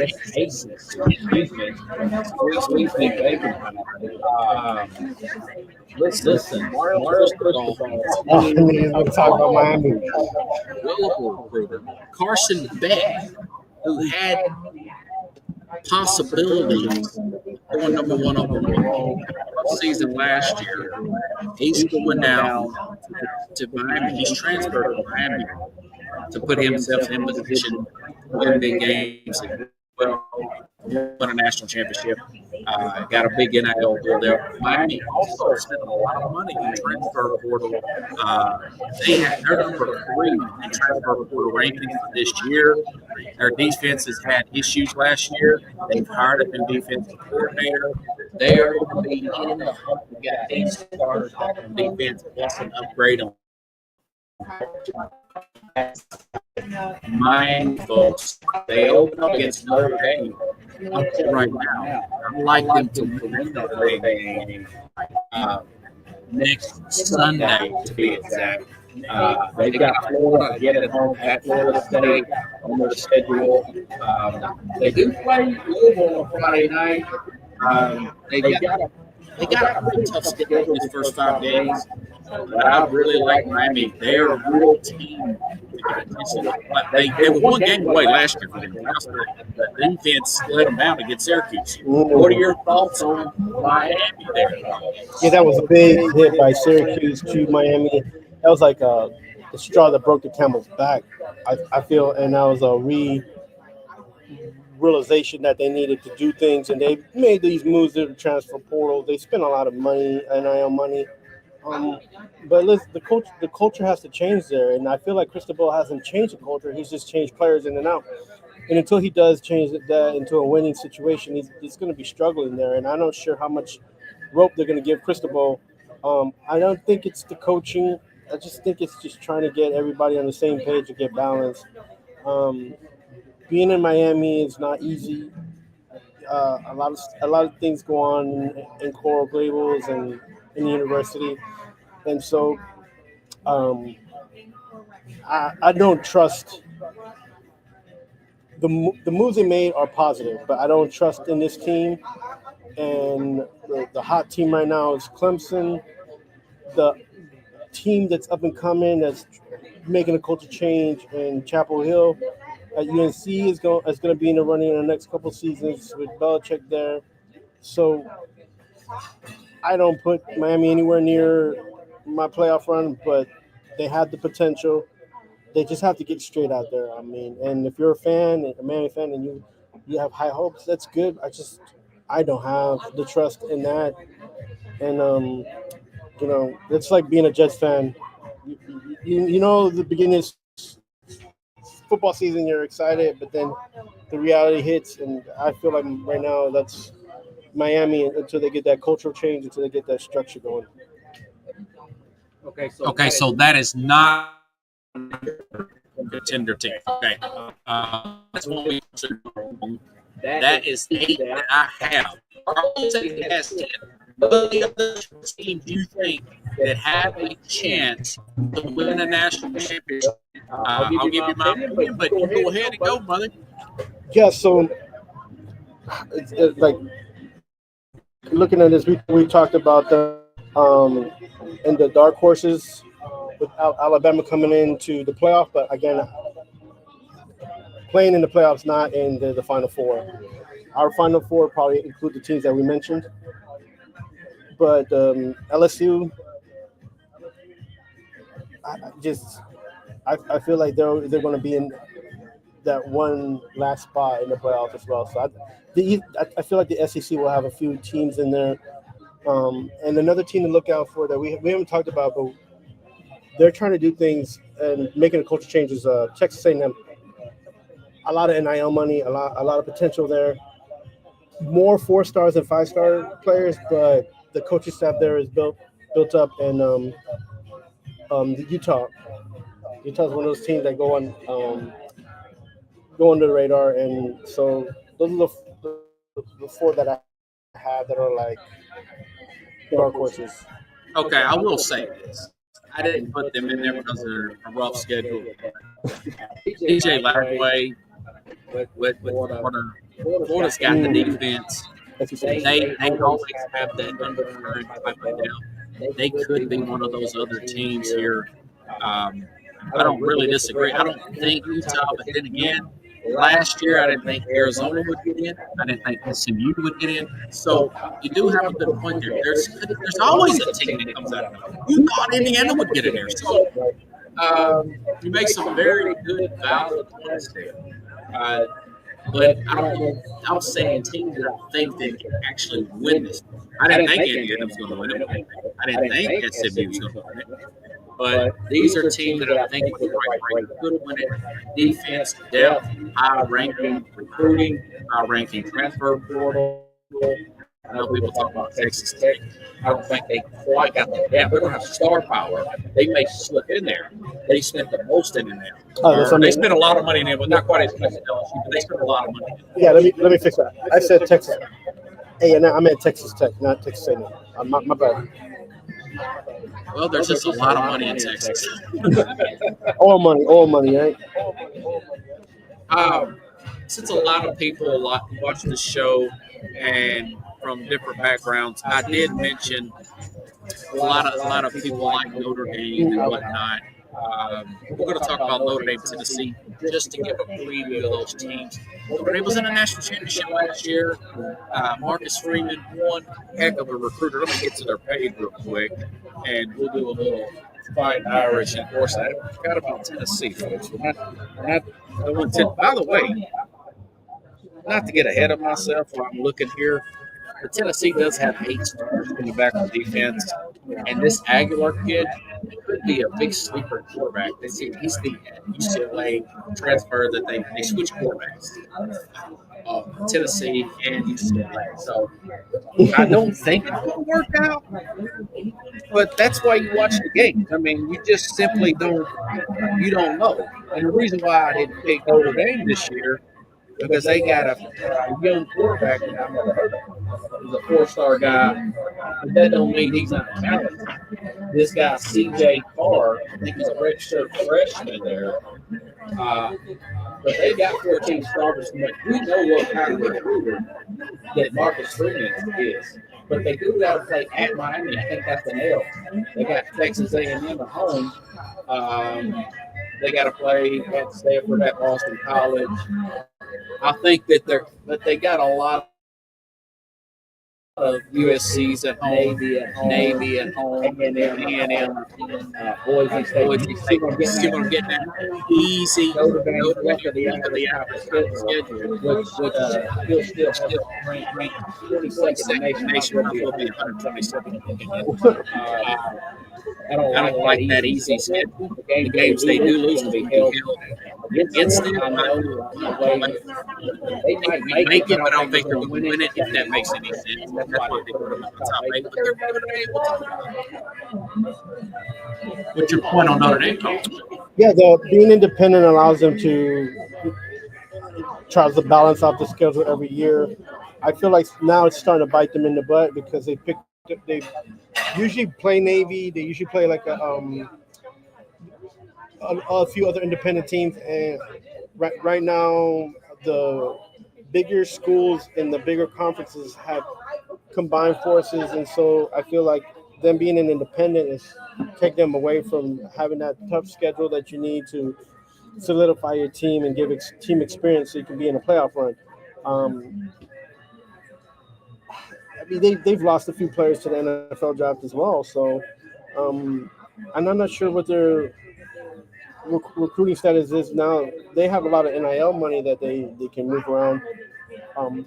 Listen, Mario's I'm talking about Miami. Well recruiter. Carson Beck, who had possibilities going number 1 overall season last year. He's going down to Miami. He's transferred to Miami to put himself in position to win big games. Well, won a national championship. Got a big NIL deal there. Miami also spent a lot of money in transfer portal. They're number 3 in transfer portal rankings this year. Their defense has had issues last year. They've hired a new defensive coordinator. They are going to be in the hunt. We got 8 starters back on defense. That's an upgrade on Miami, folks. They open up against Notre Dame right now. I like them to win the game next Sunday, to be exact. They got Florida again at home at Florida State on their schedule. They do play Louisville on Friday night. They got a pretty tough schedule these first 5 days. But I really like Miami. They're a real team. They were 1 game away last year from them. The defense let them down against Syracuse. What are your thoughts on Miami there? Yeah, that was a big hit by Syracuse to Miami. That was like the straw that broke the camel's back, I feel, and that was a realization that they needed to do things, and they made these moves to the transfer portal. They spent a lot of money, NIL money, Um, but listen, the culture has to change there, and I feel like Cristobal hasn't changed the culture. He's just changed players in and out. And until he does change that into a winning situation, he's going to be struggling there. And I'm not sure how much rope they're going to give Cristobal. I don't think it's the coaching. I just think it's just trying to get everybody on the same page and get balance. Um, Being in Miami is not easy. A lot of things go on in Coral Gables and in the university, and so um, I don't trust the moves they made are positive, but I don't trust in this team. And the hot team right now is Clemson. The team that's up and coming, that's making a culture change in Chapel Hill at UNC is going to be in the running in the next couple seasons with Belichick there. So I don't put Miami anywhere near my playoff run, but they have the potential. They just have to get straight out there. I mean, and if you're a Miami fan, and you have high hopes, that's good. I don't have the trust in that, and it's like being a Jets fan. The beginning of football season, you're excited, but then the reality hits, and I feel like right now that's Miami until they get that cultural change, until they get that structure going. Okay, so that is not contender team. Okay, that's what we consider. That is 8 that I have. I would say it has 10. But the other teams you think that have a chance to win a national championship, I'll give you my opinion, but you go ahead and go, brother. Yeah, so it's like looking at this, we talked about the and the dark horses with Alabama coming into the playoff, but again, playing in the playoffs, not in the Final Four. Our Final Four probably include the teams that we mentioned, but LSU, I feel like they're going to be in that one last spot in the playoffs as well. So I feel like the SEC will have a few teams in there. And another team to look out for that we haven't talked about, but they're trying to do things and making a culture change is Texas A&M. A lot of NIL money, a lot of potential there. More 4 stars than 5-star players, but the coaching staff there is built up. And Utah's one of those teams that go under the radar, and so those are the 4 that I have that are like dark horses. Okay, I will say this. I didn't put them in there because they're a rough schedule. DJ Lagway with Florida's got the defense. They always have that undercurrent type of down. They could be one of those other teams here. I don't really disagree. I don't think Utah, but then again, last year I didn't think Arizona would get in. I didn't think SMU would get in. So you do have a good point there. There's always a team that comes out of it. You thought Indiana would get in there. So you make some very good valid points there. But I'm saying teams that I think that can actually win this. I didn't think Indiana was going to win it. I didn't think SMU was going to win it. But these are teams that I think with the right rate could win it. Defense, depth, high ranking recruiting, high ranking transfer portal. I know people talk about Texas Tech. I don't think they quite got the depth. They don't have star power. They may slip in there. They spent the most in there. They spent a lot of money in there, but not quite as much as LSU. But they spent a lot of money. Yeah, let me fix that. I said Texas. Hey, I meant Texas Tech, not Texas A&M. My bad. Well, there's just a lot of money in Texas. all money, right? Since a lot of people watch the show and from different backgrounds, I did mention a lot of people like Notre Dame and whatnot. We're going to talk about Notre Dame, Tennessee, just to give a preview of those teams. Notre Dame was in a national championship last year. Marcus Freeman, one heck of a recruiter. Let me get to their page real quick, and we'll do a little Fight Irish. And of course, I forgot about Tennessee, folks. We're not by the way, not to get ahead of myself while I'm looking here, but Tennessee does have 8 stars in the back of defense. And this Aguilar kid could be a big sleeper quarterback. He's the UCLA transfer that they switch quarterbacks. Tennessee and UCLA. So I don't think it's going to work out, but that's why you watch the games. I mean, you just simply don't know. And the reason why I didn't pick Notre Dame this year because they got a young quarterback that I've never heard of. He's a 4-star guy, but that don't mean he's not talented. This guy, C.J. Carr, I think he's a redshirt freshman there. But they got 14 starters. We know what kind of recruiter that Marcus Freeman is. But they do got to play at Miami. I think that's the nail. They got Texas A&M at home. They got to play at Stanford, at Boston College. I think that they got a lot of USC's at home, Navy at home, A&M, Boise State. See what I'm getting at? Easy. Notre Dame of the outer schedule, which he'll still rank 22nd nation. Will be 127th. I don't like that easy schedule. The games they do lose will be held against them. They might make it, but I don't think they're going to win it, if that makes any sense. That's why they put them at the top 8. But they're going to be able to. What's your point on Notre Dame, Coach? Yeah, being independent allows them to try to balance out the schedule every year. I feel like now it's starting to bite them in the butt because they usually play Navy. They usually play like a few other independent teams, and right now the bigger schools in the bigger conferences have combined forces, and so I feel like them being an independent is take them away from having that tough schedule that you need to solidify your team and give team experience so you can be in a playoff run. I mean, they've lost a few players to the NFL draft as well, so and I'm not sure what their recruiting status is now. They have a lot of NIL money that they can move around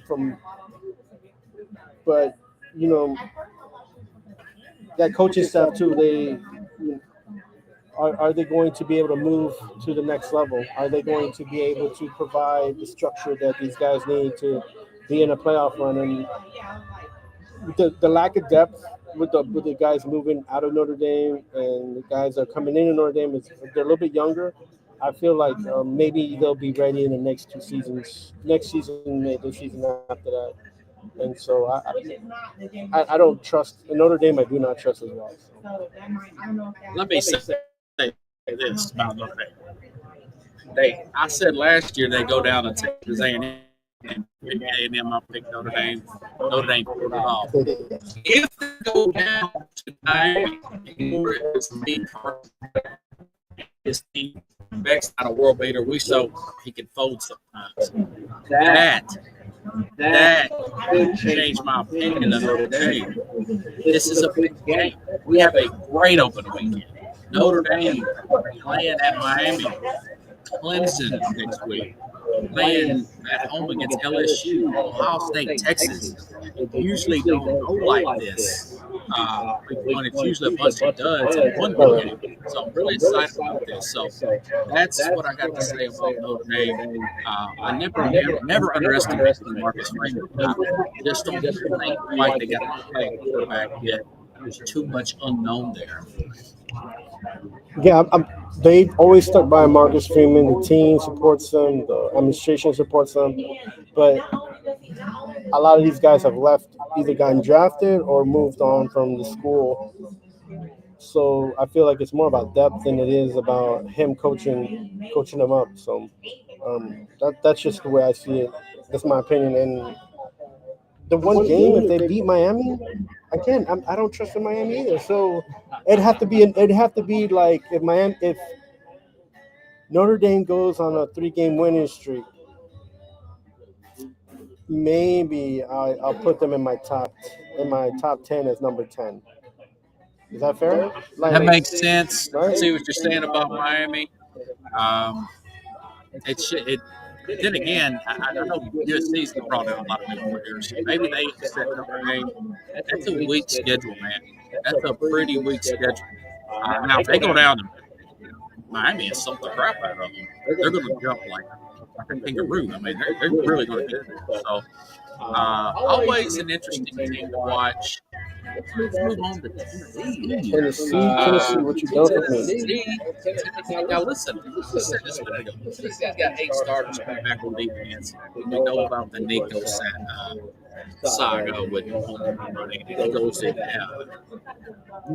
from, but that coaching staff too. Are they going to be able to move to the next level? Are they going to be able to provide the structure that these guys need to be in a playoff run? And the lack of depth with the guys moving out of Notre Dame and the guys that are coming into Notre Dame, they're a little bit younger. I feel like maybe they'll be ready in the next 2 seasons. Next season, maybe the season after that. And so I don't trust Notre Dame. I do not trust as well. So. Let me say this about Notre Dame. I said last year they go down to Texas A&M. And A&M, I picked Notre Dame. Notre Dame pulled it off. If they go down to Miami, his team, Beck's not a world beater. We saw he can fold sometimes. That could change my opinion of Notre Dame. This is a big game. We have a great open weekend. Notre Dame playing at Miami. Clemson next week. Playing at home against LSU, Ohio State, Texas. It usually don't go like this. It's usually a bunch of duds in one game. So I'm really excited about this. So that's what I got to say about Notre Dame. I never underestimated Marcus Freeman. I just don't think quite they got to play a quarterback yet. There's too much unknown there. Yeah, they've always stuck by Marcus Freeman. The team supports them. The administration supports them. But a lot of these guys have left, either gotten drafted or moved on from the school. So I feel like it's more about depth than it is about him coaching them up. So that's just the way I see it. That's my opinion. And the one game, if they beat Miami, again, I don't trust in Miami either. So it'd have to be like if Notre Dame goes on a 3-game winning streak, maybe I'll put them in my top 10 as number 10. Is that fair? That makes sense. Right? I see what you're saying about Miami. Then again, I know USC's brought in a lot of new players. Maybe they set Notre Dame. That's a weak schedule, man. That's a pretty weak schedule. Now, if they go down to Miami and salt the crap out of them, they're going to jump like a kangaroo. I mean, they're really going to get it. So, always an interesting team to watch. Let's move on to Tennessee. Tennessee, what you done for me? Now listen, this Tennessee's got 8 starters coming back on defense. We know about the Nico saga with money. It goes to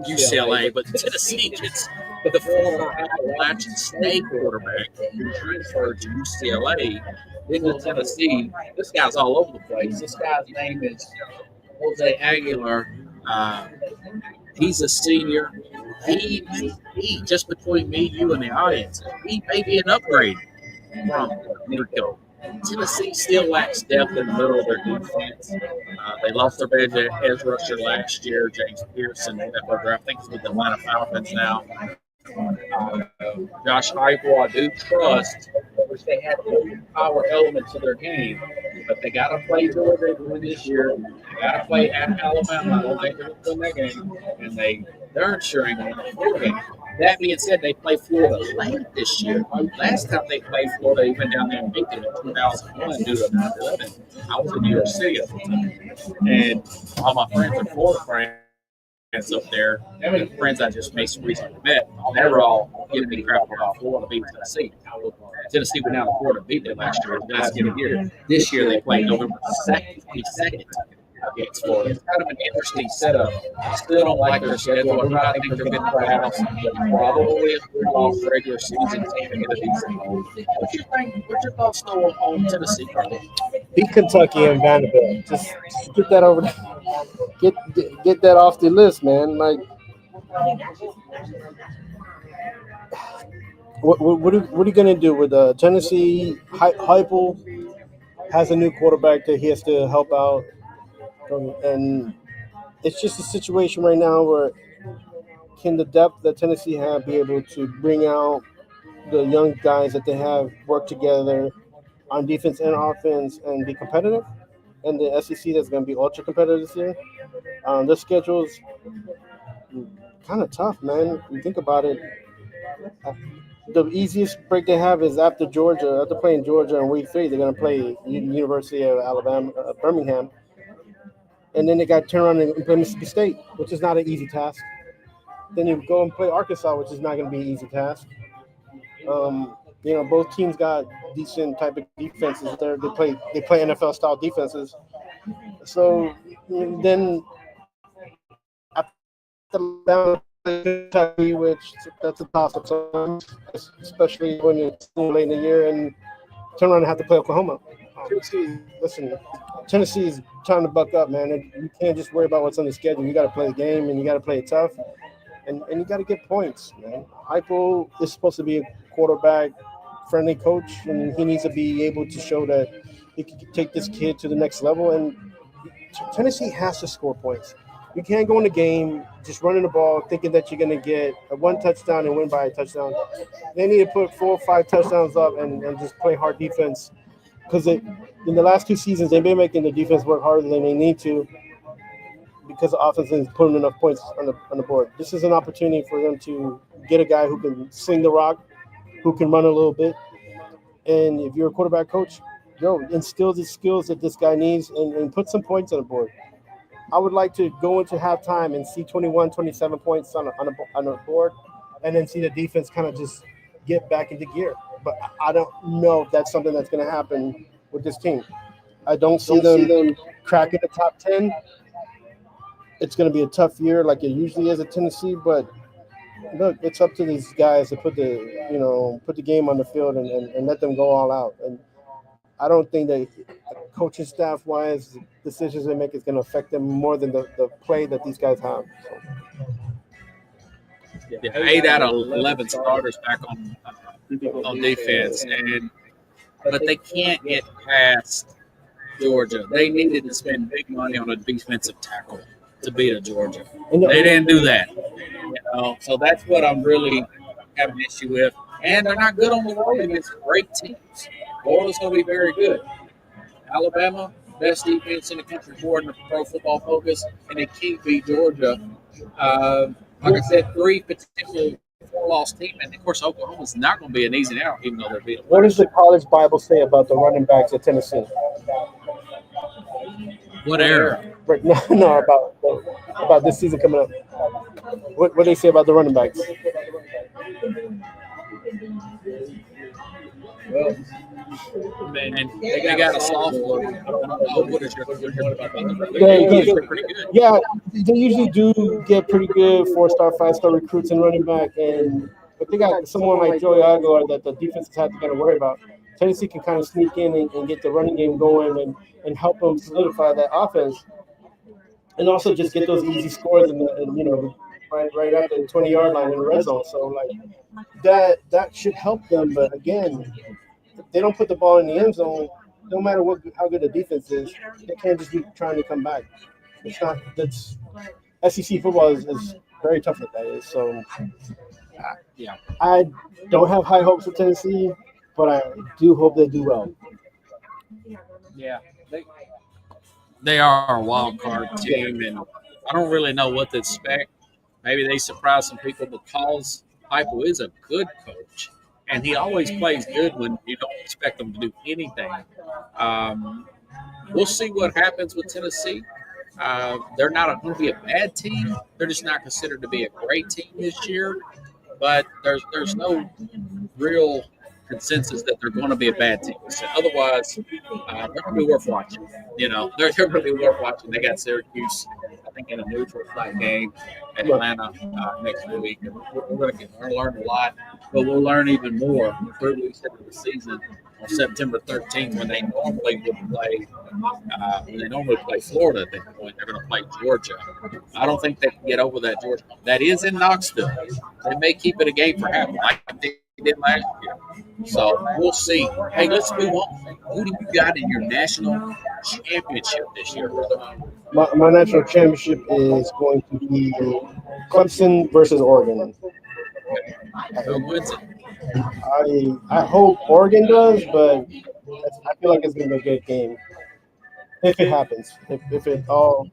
UCLA, but Tennessee gets the former Appalachian State quarterback who transferred to UCLA into Tennessee. This guy's all over the place. This guy's name is Jose Aguilar. He's a senior. He just between me, you, and the audience, he may be an upgrade from Nico. Tennessee still lacks depth in the middle of their defense. They lost their edge rusher last year, James Pearson. I think he's with the Atlanta Falcons now. Josh Heupel, I do trust. I wish they had a power element to their game, but they got to play Georgia this year. They got to play at Alabama. I don't think they're going to win that game, and they're ensuring on the game. That being said, they play Florida late this year. Last time they played Florida, they went down there and beat them in 2001 due to 9/11. I was in New York City at the time, and all my friends are Florida friends up there, and friends I just recently met, they were all giving me crap about Florida beating Tennessee. Tennessee went down to Florida, beat them last year. This year they played November 2nd, 22nd against Florida. It's kind of an interesting setup. I still don't like their schedule. I think they're going to playoffs. Probably a loss regular season team and get a decent goal. What's your thoughts on Tennessee, Carlos? Beat Kentucky and Vanderbilt. Just get that over there. Get that off the list, man. Like, what are you gonna do with Tennessee? Heupel has a new quarterback that he has to help out, and it's just a situation right now where can the depth that Tennessee have be able to bring out the young guys that they have work together on defense and offense and be competitive? And the SEC that's going to be ultra competitive this year. Their schedule's kind of tough, man. If you think about it, the easiest break they have is after Georgia. After playing Georgia in week 3, they're going to play University of Alabama, Birmingham. And then they got to turn around and play Mississippi State, which is not an easy task. Then you go and play Arkansas, which is not going to be an easy task. Both teams got decent type of defenses. They play NFL style defenses. So then after Kentucky, which that's a toss-up, especially when it's late in the year, and turn around and have to play Oklahoma. Tennessee is trying to buck up, man. You can't just worry about what's on the schedule. You got to play the game, and you got to play it tough, and you got to get points, man. Heupel is supposed to be a quarterback-friendly coach, and he needs to be able to show that he can take this kid to the next level. And Tennessee has to score points. You can't go in the game just running the ball thinking that you're going to get a 1 touchdown and win by a touchdown. They need to put 4 or 5 touchdowns up and just play hard defense, because in the last 2 seasons, they've been making the defense work harder than they need to because the offense is putting enough points on the board. This is an opportunity for them to get a guy who can sling the rock, who can run a little bit. And if you're a quarterback coach, instill the skills that this guy needs and put some points on the board. I would like to go into halftime and see 21, 27 points on a board, and then see the defense kind of just get back into gear. But I don't know if that's something that's going to happen with this team. I don't see them cracking the top 10. It's going to be a tough year like it usually is at Tennessee, but look, it's up to these guys to put the game on the field and let them go all out. And I don't think that coaching staff-wise, decisions they make is going to affect them more than the play that these guys have. So. Yeah, 8 out of 11 starters back on defense, but they can't get past Georgia. They needed to spend big money on a defensive tackle to beat a Georgia. They didn't do that. So that's what I'm really having an issue with. And they're not good on the road against great teams. Florida's going to be very good. Alabama, best defense in the country according to Pro Football Focus, and they can't beat Georgia. Like I said, 3 potential 4-loss team, and of course Oklahoma's not going to be an easy out, even though they're beating. What does the college Bible say about the running backs at Tennessee? What era? Right, no, about this season coming up. What do they say about the running backs? Well, man, they got a soft look. I don't know what is your about them. They're pretty good. Yeah, they usually do get pretty good 4-star, 5-star recruits in running back, but they got someone like Joey Aguilar that the defenses have to kind of worry about. Tennessee can kind of sneak in and get the running game going and help them solidify that offense, and also just get those easy scores right at the 20-yard line in the red zone. So like that should help them. But again, if they don't put the ball in the end zone, no matter how good the defense is, they can't just be trying to come back. It's not. That's SEC football is very tough at that. So Yeah. I don't have high hopes for Tennessee, but I do hope they do well. Yeah. They are a wild card team, and I don't really know what to expect. Maybe they surprise some people because Heupel is a good coach, and he always plays good when you don't expect him to do anything. We'll see what happens with Tennessee. They're not going to be a bad team. They're just not considered to be a great team this year. But there's no real consensus that they're going to be a bad team. So otherwise, they're going to be worth watching. You know, they're going to be worth watching. They got Syracuse, I think, in a neutral site game at Atlanta next week. And we're going to learn a lot, but we'll learn even more 3 weeks into the season on September 13th when they normally would play. When they normally play Florida at that point, they're going to play Georgia. I don't think they can get over that Georgia. That is in Knoxville. They may keep it a game for half, like they did last year. So we'll see. Hey, let's move on. Who do you got in your national championship this year, brother? My national championship is going to be Clemson versus Oregon. Who wins it? I hope Oregon does, but I feel like it's going to be a good game if it happens. If it all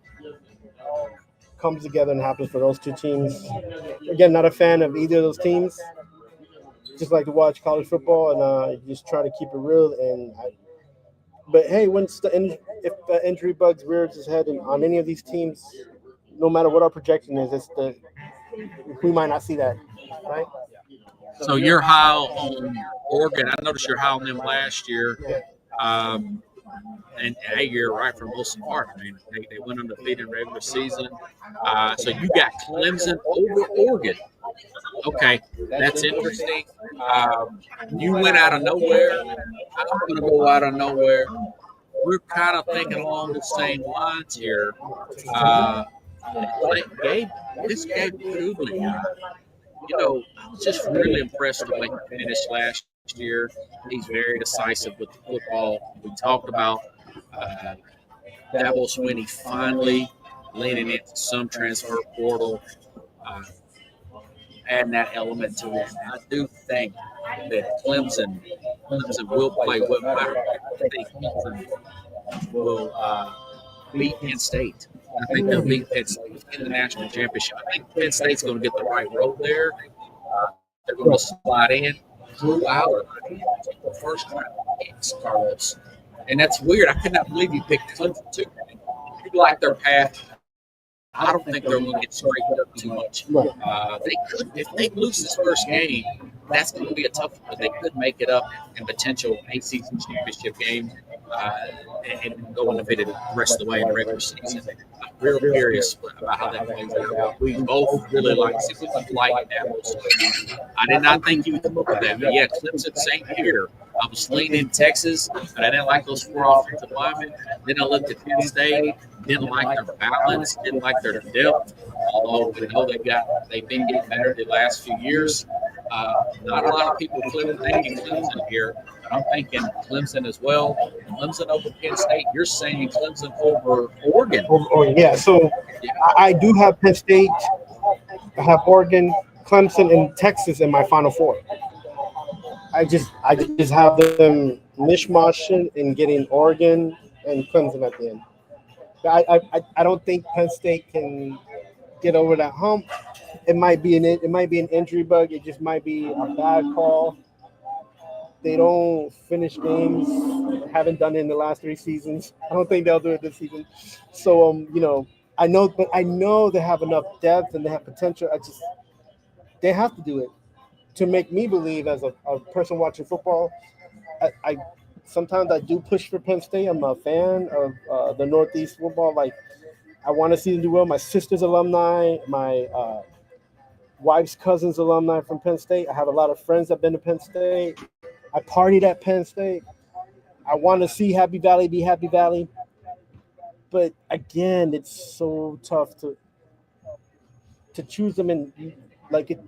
comes together and happens for those two teams. Again, not a fan of either of those teams. Just like to watch college football and just try to keep it real. But hey, if the injury bugs rears its head on any of these teams, no matter what our projection is, we might not see that, right? So you're high on Oregon. I noticed you're high on them last year. And hey, you're right for the most part. I mean, they went undefeated in regular season. So you got Clemson over Oregon. Okay, that's interesting. You went out of nowhere. I'm going to go out of nowhere. We're kind of thinking along the same lines here. This Gabe Kubley, I was just really impressed with the way he finished last year. He's very decisive with the football. We talked about Dabo Swinney finally leaning into some transfer portal, adding that element to it. I do think that Clemson will play well. I think Clemson will beat Penn State. I think they'll beat Penn State in the national championship. I think Penn State's going to get the right road there. They're going to slide in. Drew Allen, the first round picks, Carlos. And that's weird. I could not believe you picked Clemson too. You like their path. I don't think they're going to get scraped up too much. They could, if they lose this first game, that's going to be a tough one. But they could make it up in potential ACC championship game and go undefeated the rest of the way in the regular season. I'm real curious about how that plays out. We both really like that. I did not think you would come up with that. But yeah, Clemson, same here. I was leaning Texas, but I didn't like those 4 offensive linemen. Then I looked at Penn State, didn't like their balance, didn't like their depth. Although we know they've been getting better the last few years. Not a lot of people thinking Clemson here, but I'm thinking Clemson as well. Clemson over Penn State. You're saying Clemson over Oregon. Yeah, so I do have Penn State. I have Oregon, Clemson, and Texas in my Final Four. I just have them mishmashing and getting Oregon and Clemson at the end. I don't think Penn State can get over that hump. It might be an injury bug. It just might be a bad call. They don't finish games. Haven't done it in the last 3 seasons. I don't think they'll do it this season. So I know they have enough depth and they have potential. They have to do it to make me believe as a person watching football. I sometimes I do push for Penn State. I'm a fan of the Northeast football. Like I want to see them do well. My sister's alumni, my wife's cousin's alumni from Penn State. I have a lot of friends that've been to Penn State. I partied at Penn State. I want to see Happy Valley be Happy Valley. But again, it's so tough to choose them. And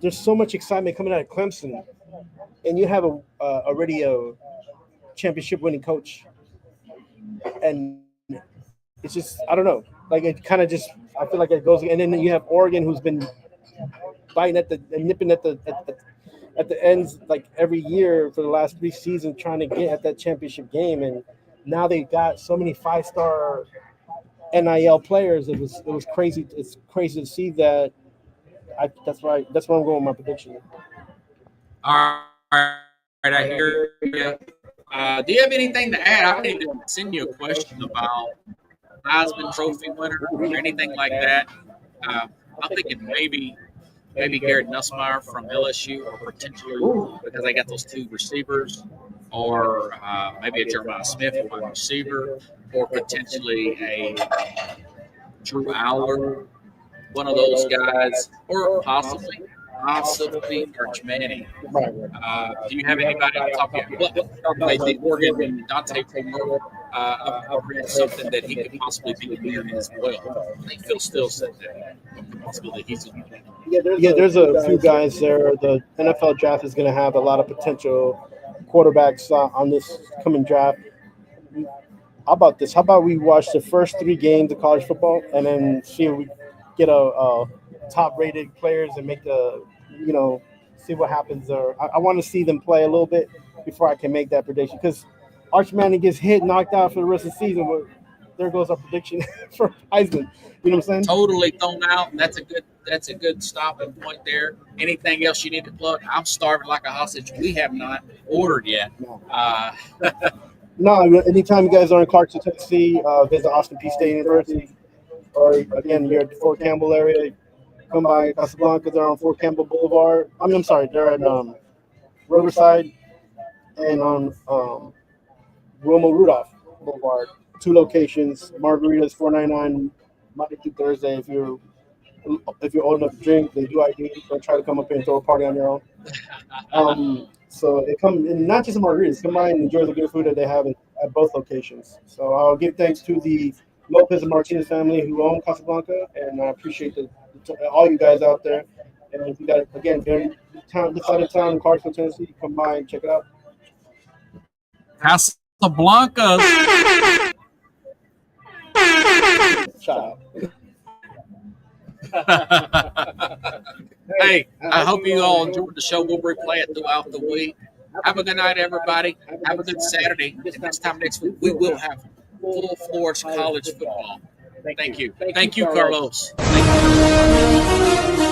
there's so much excitement coming out of Clemson. And you have already a championship winning coach. And it's just, I don't know. Like it kind of just, I feel like it goes. And then you have Oregon, who's been biting at the and nipping at the ends like every year for the last 3 seasons, trying to get at that championship game. And now they got so many 5-star NIL players. It was crazy. It's crazy to see that. That's why I'm going with my prediction. All right, I hear you. Do you have anything to add? I need to send you a question about Heisman Trophy winner or anything like that. I'm thinking maybe Garrett Nussmeier from LSU, or potentially because they got those 2 receivers, or maybe a Jeremiah Smith, a wide receiver, or potentially a Drew Aller, one of those guys, or possibly Arch Manning. Do you have anybody to talk about? The Oregon Dante Moore, I've read something that he could possibly be here as well. I think Phil Steele said that. Possibly he's in. Yeah, there's a few guys there. The NFL draft is going to have a lot of potential quarterbacks on this coming draft. How about this? How about we watch the first 3 games of college football and then see if we get a top-rated players and make see what happens there. I want to see them play a little bit before I can make that prediction, because Arch Manning gets knocked out for the rest of the season. Well, there goes our prediction for Heisman. You know what I'm saying? Totally thrown out. That's a good stopping point there. Anything else you need to plug? I'm starving like a hostage. We have not ordered yet. No, anytime you guys are in Clarksville, Tennessee, visit Austin Peay State University, or again, you're at the Fort Campbell area, come by Casablanca. They're on Fort Campbell Boulevard. I'm sorry, they're at Riverside and on Wilma Rudolph Boulevard. 2 locations. Margaritas $4.99 Monday through Thursday. If you're old enough to drink, they do ID. Don't try to come up here and throw a party on your own. So it come in not just margaritas. Come by and enjoy the good food that they have at both locations. So I'll give thanks to the Lopez and Martinez family who own Casablanca, and I appreciate all you guys out there. And if you got, again, if you're in this side of town in Clarksville, Tennessee, come by and check it out. Casablanca. Shout out. Hey, I hope you all enjoyed the show. We'll replay it throughout the week. Have a good night, everybody. Have a good Saturday. And this time next week, we will have full-fledged college football. Thank you. Thank you, Carlos. Thank you.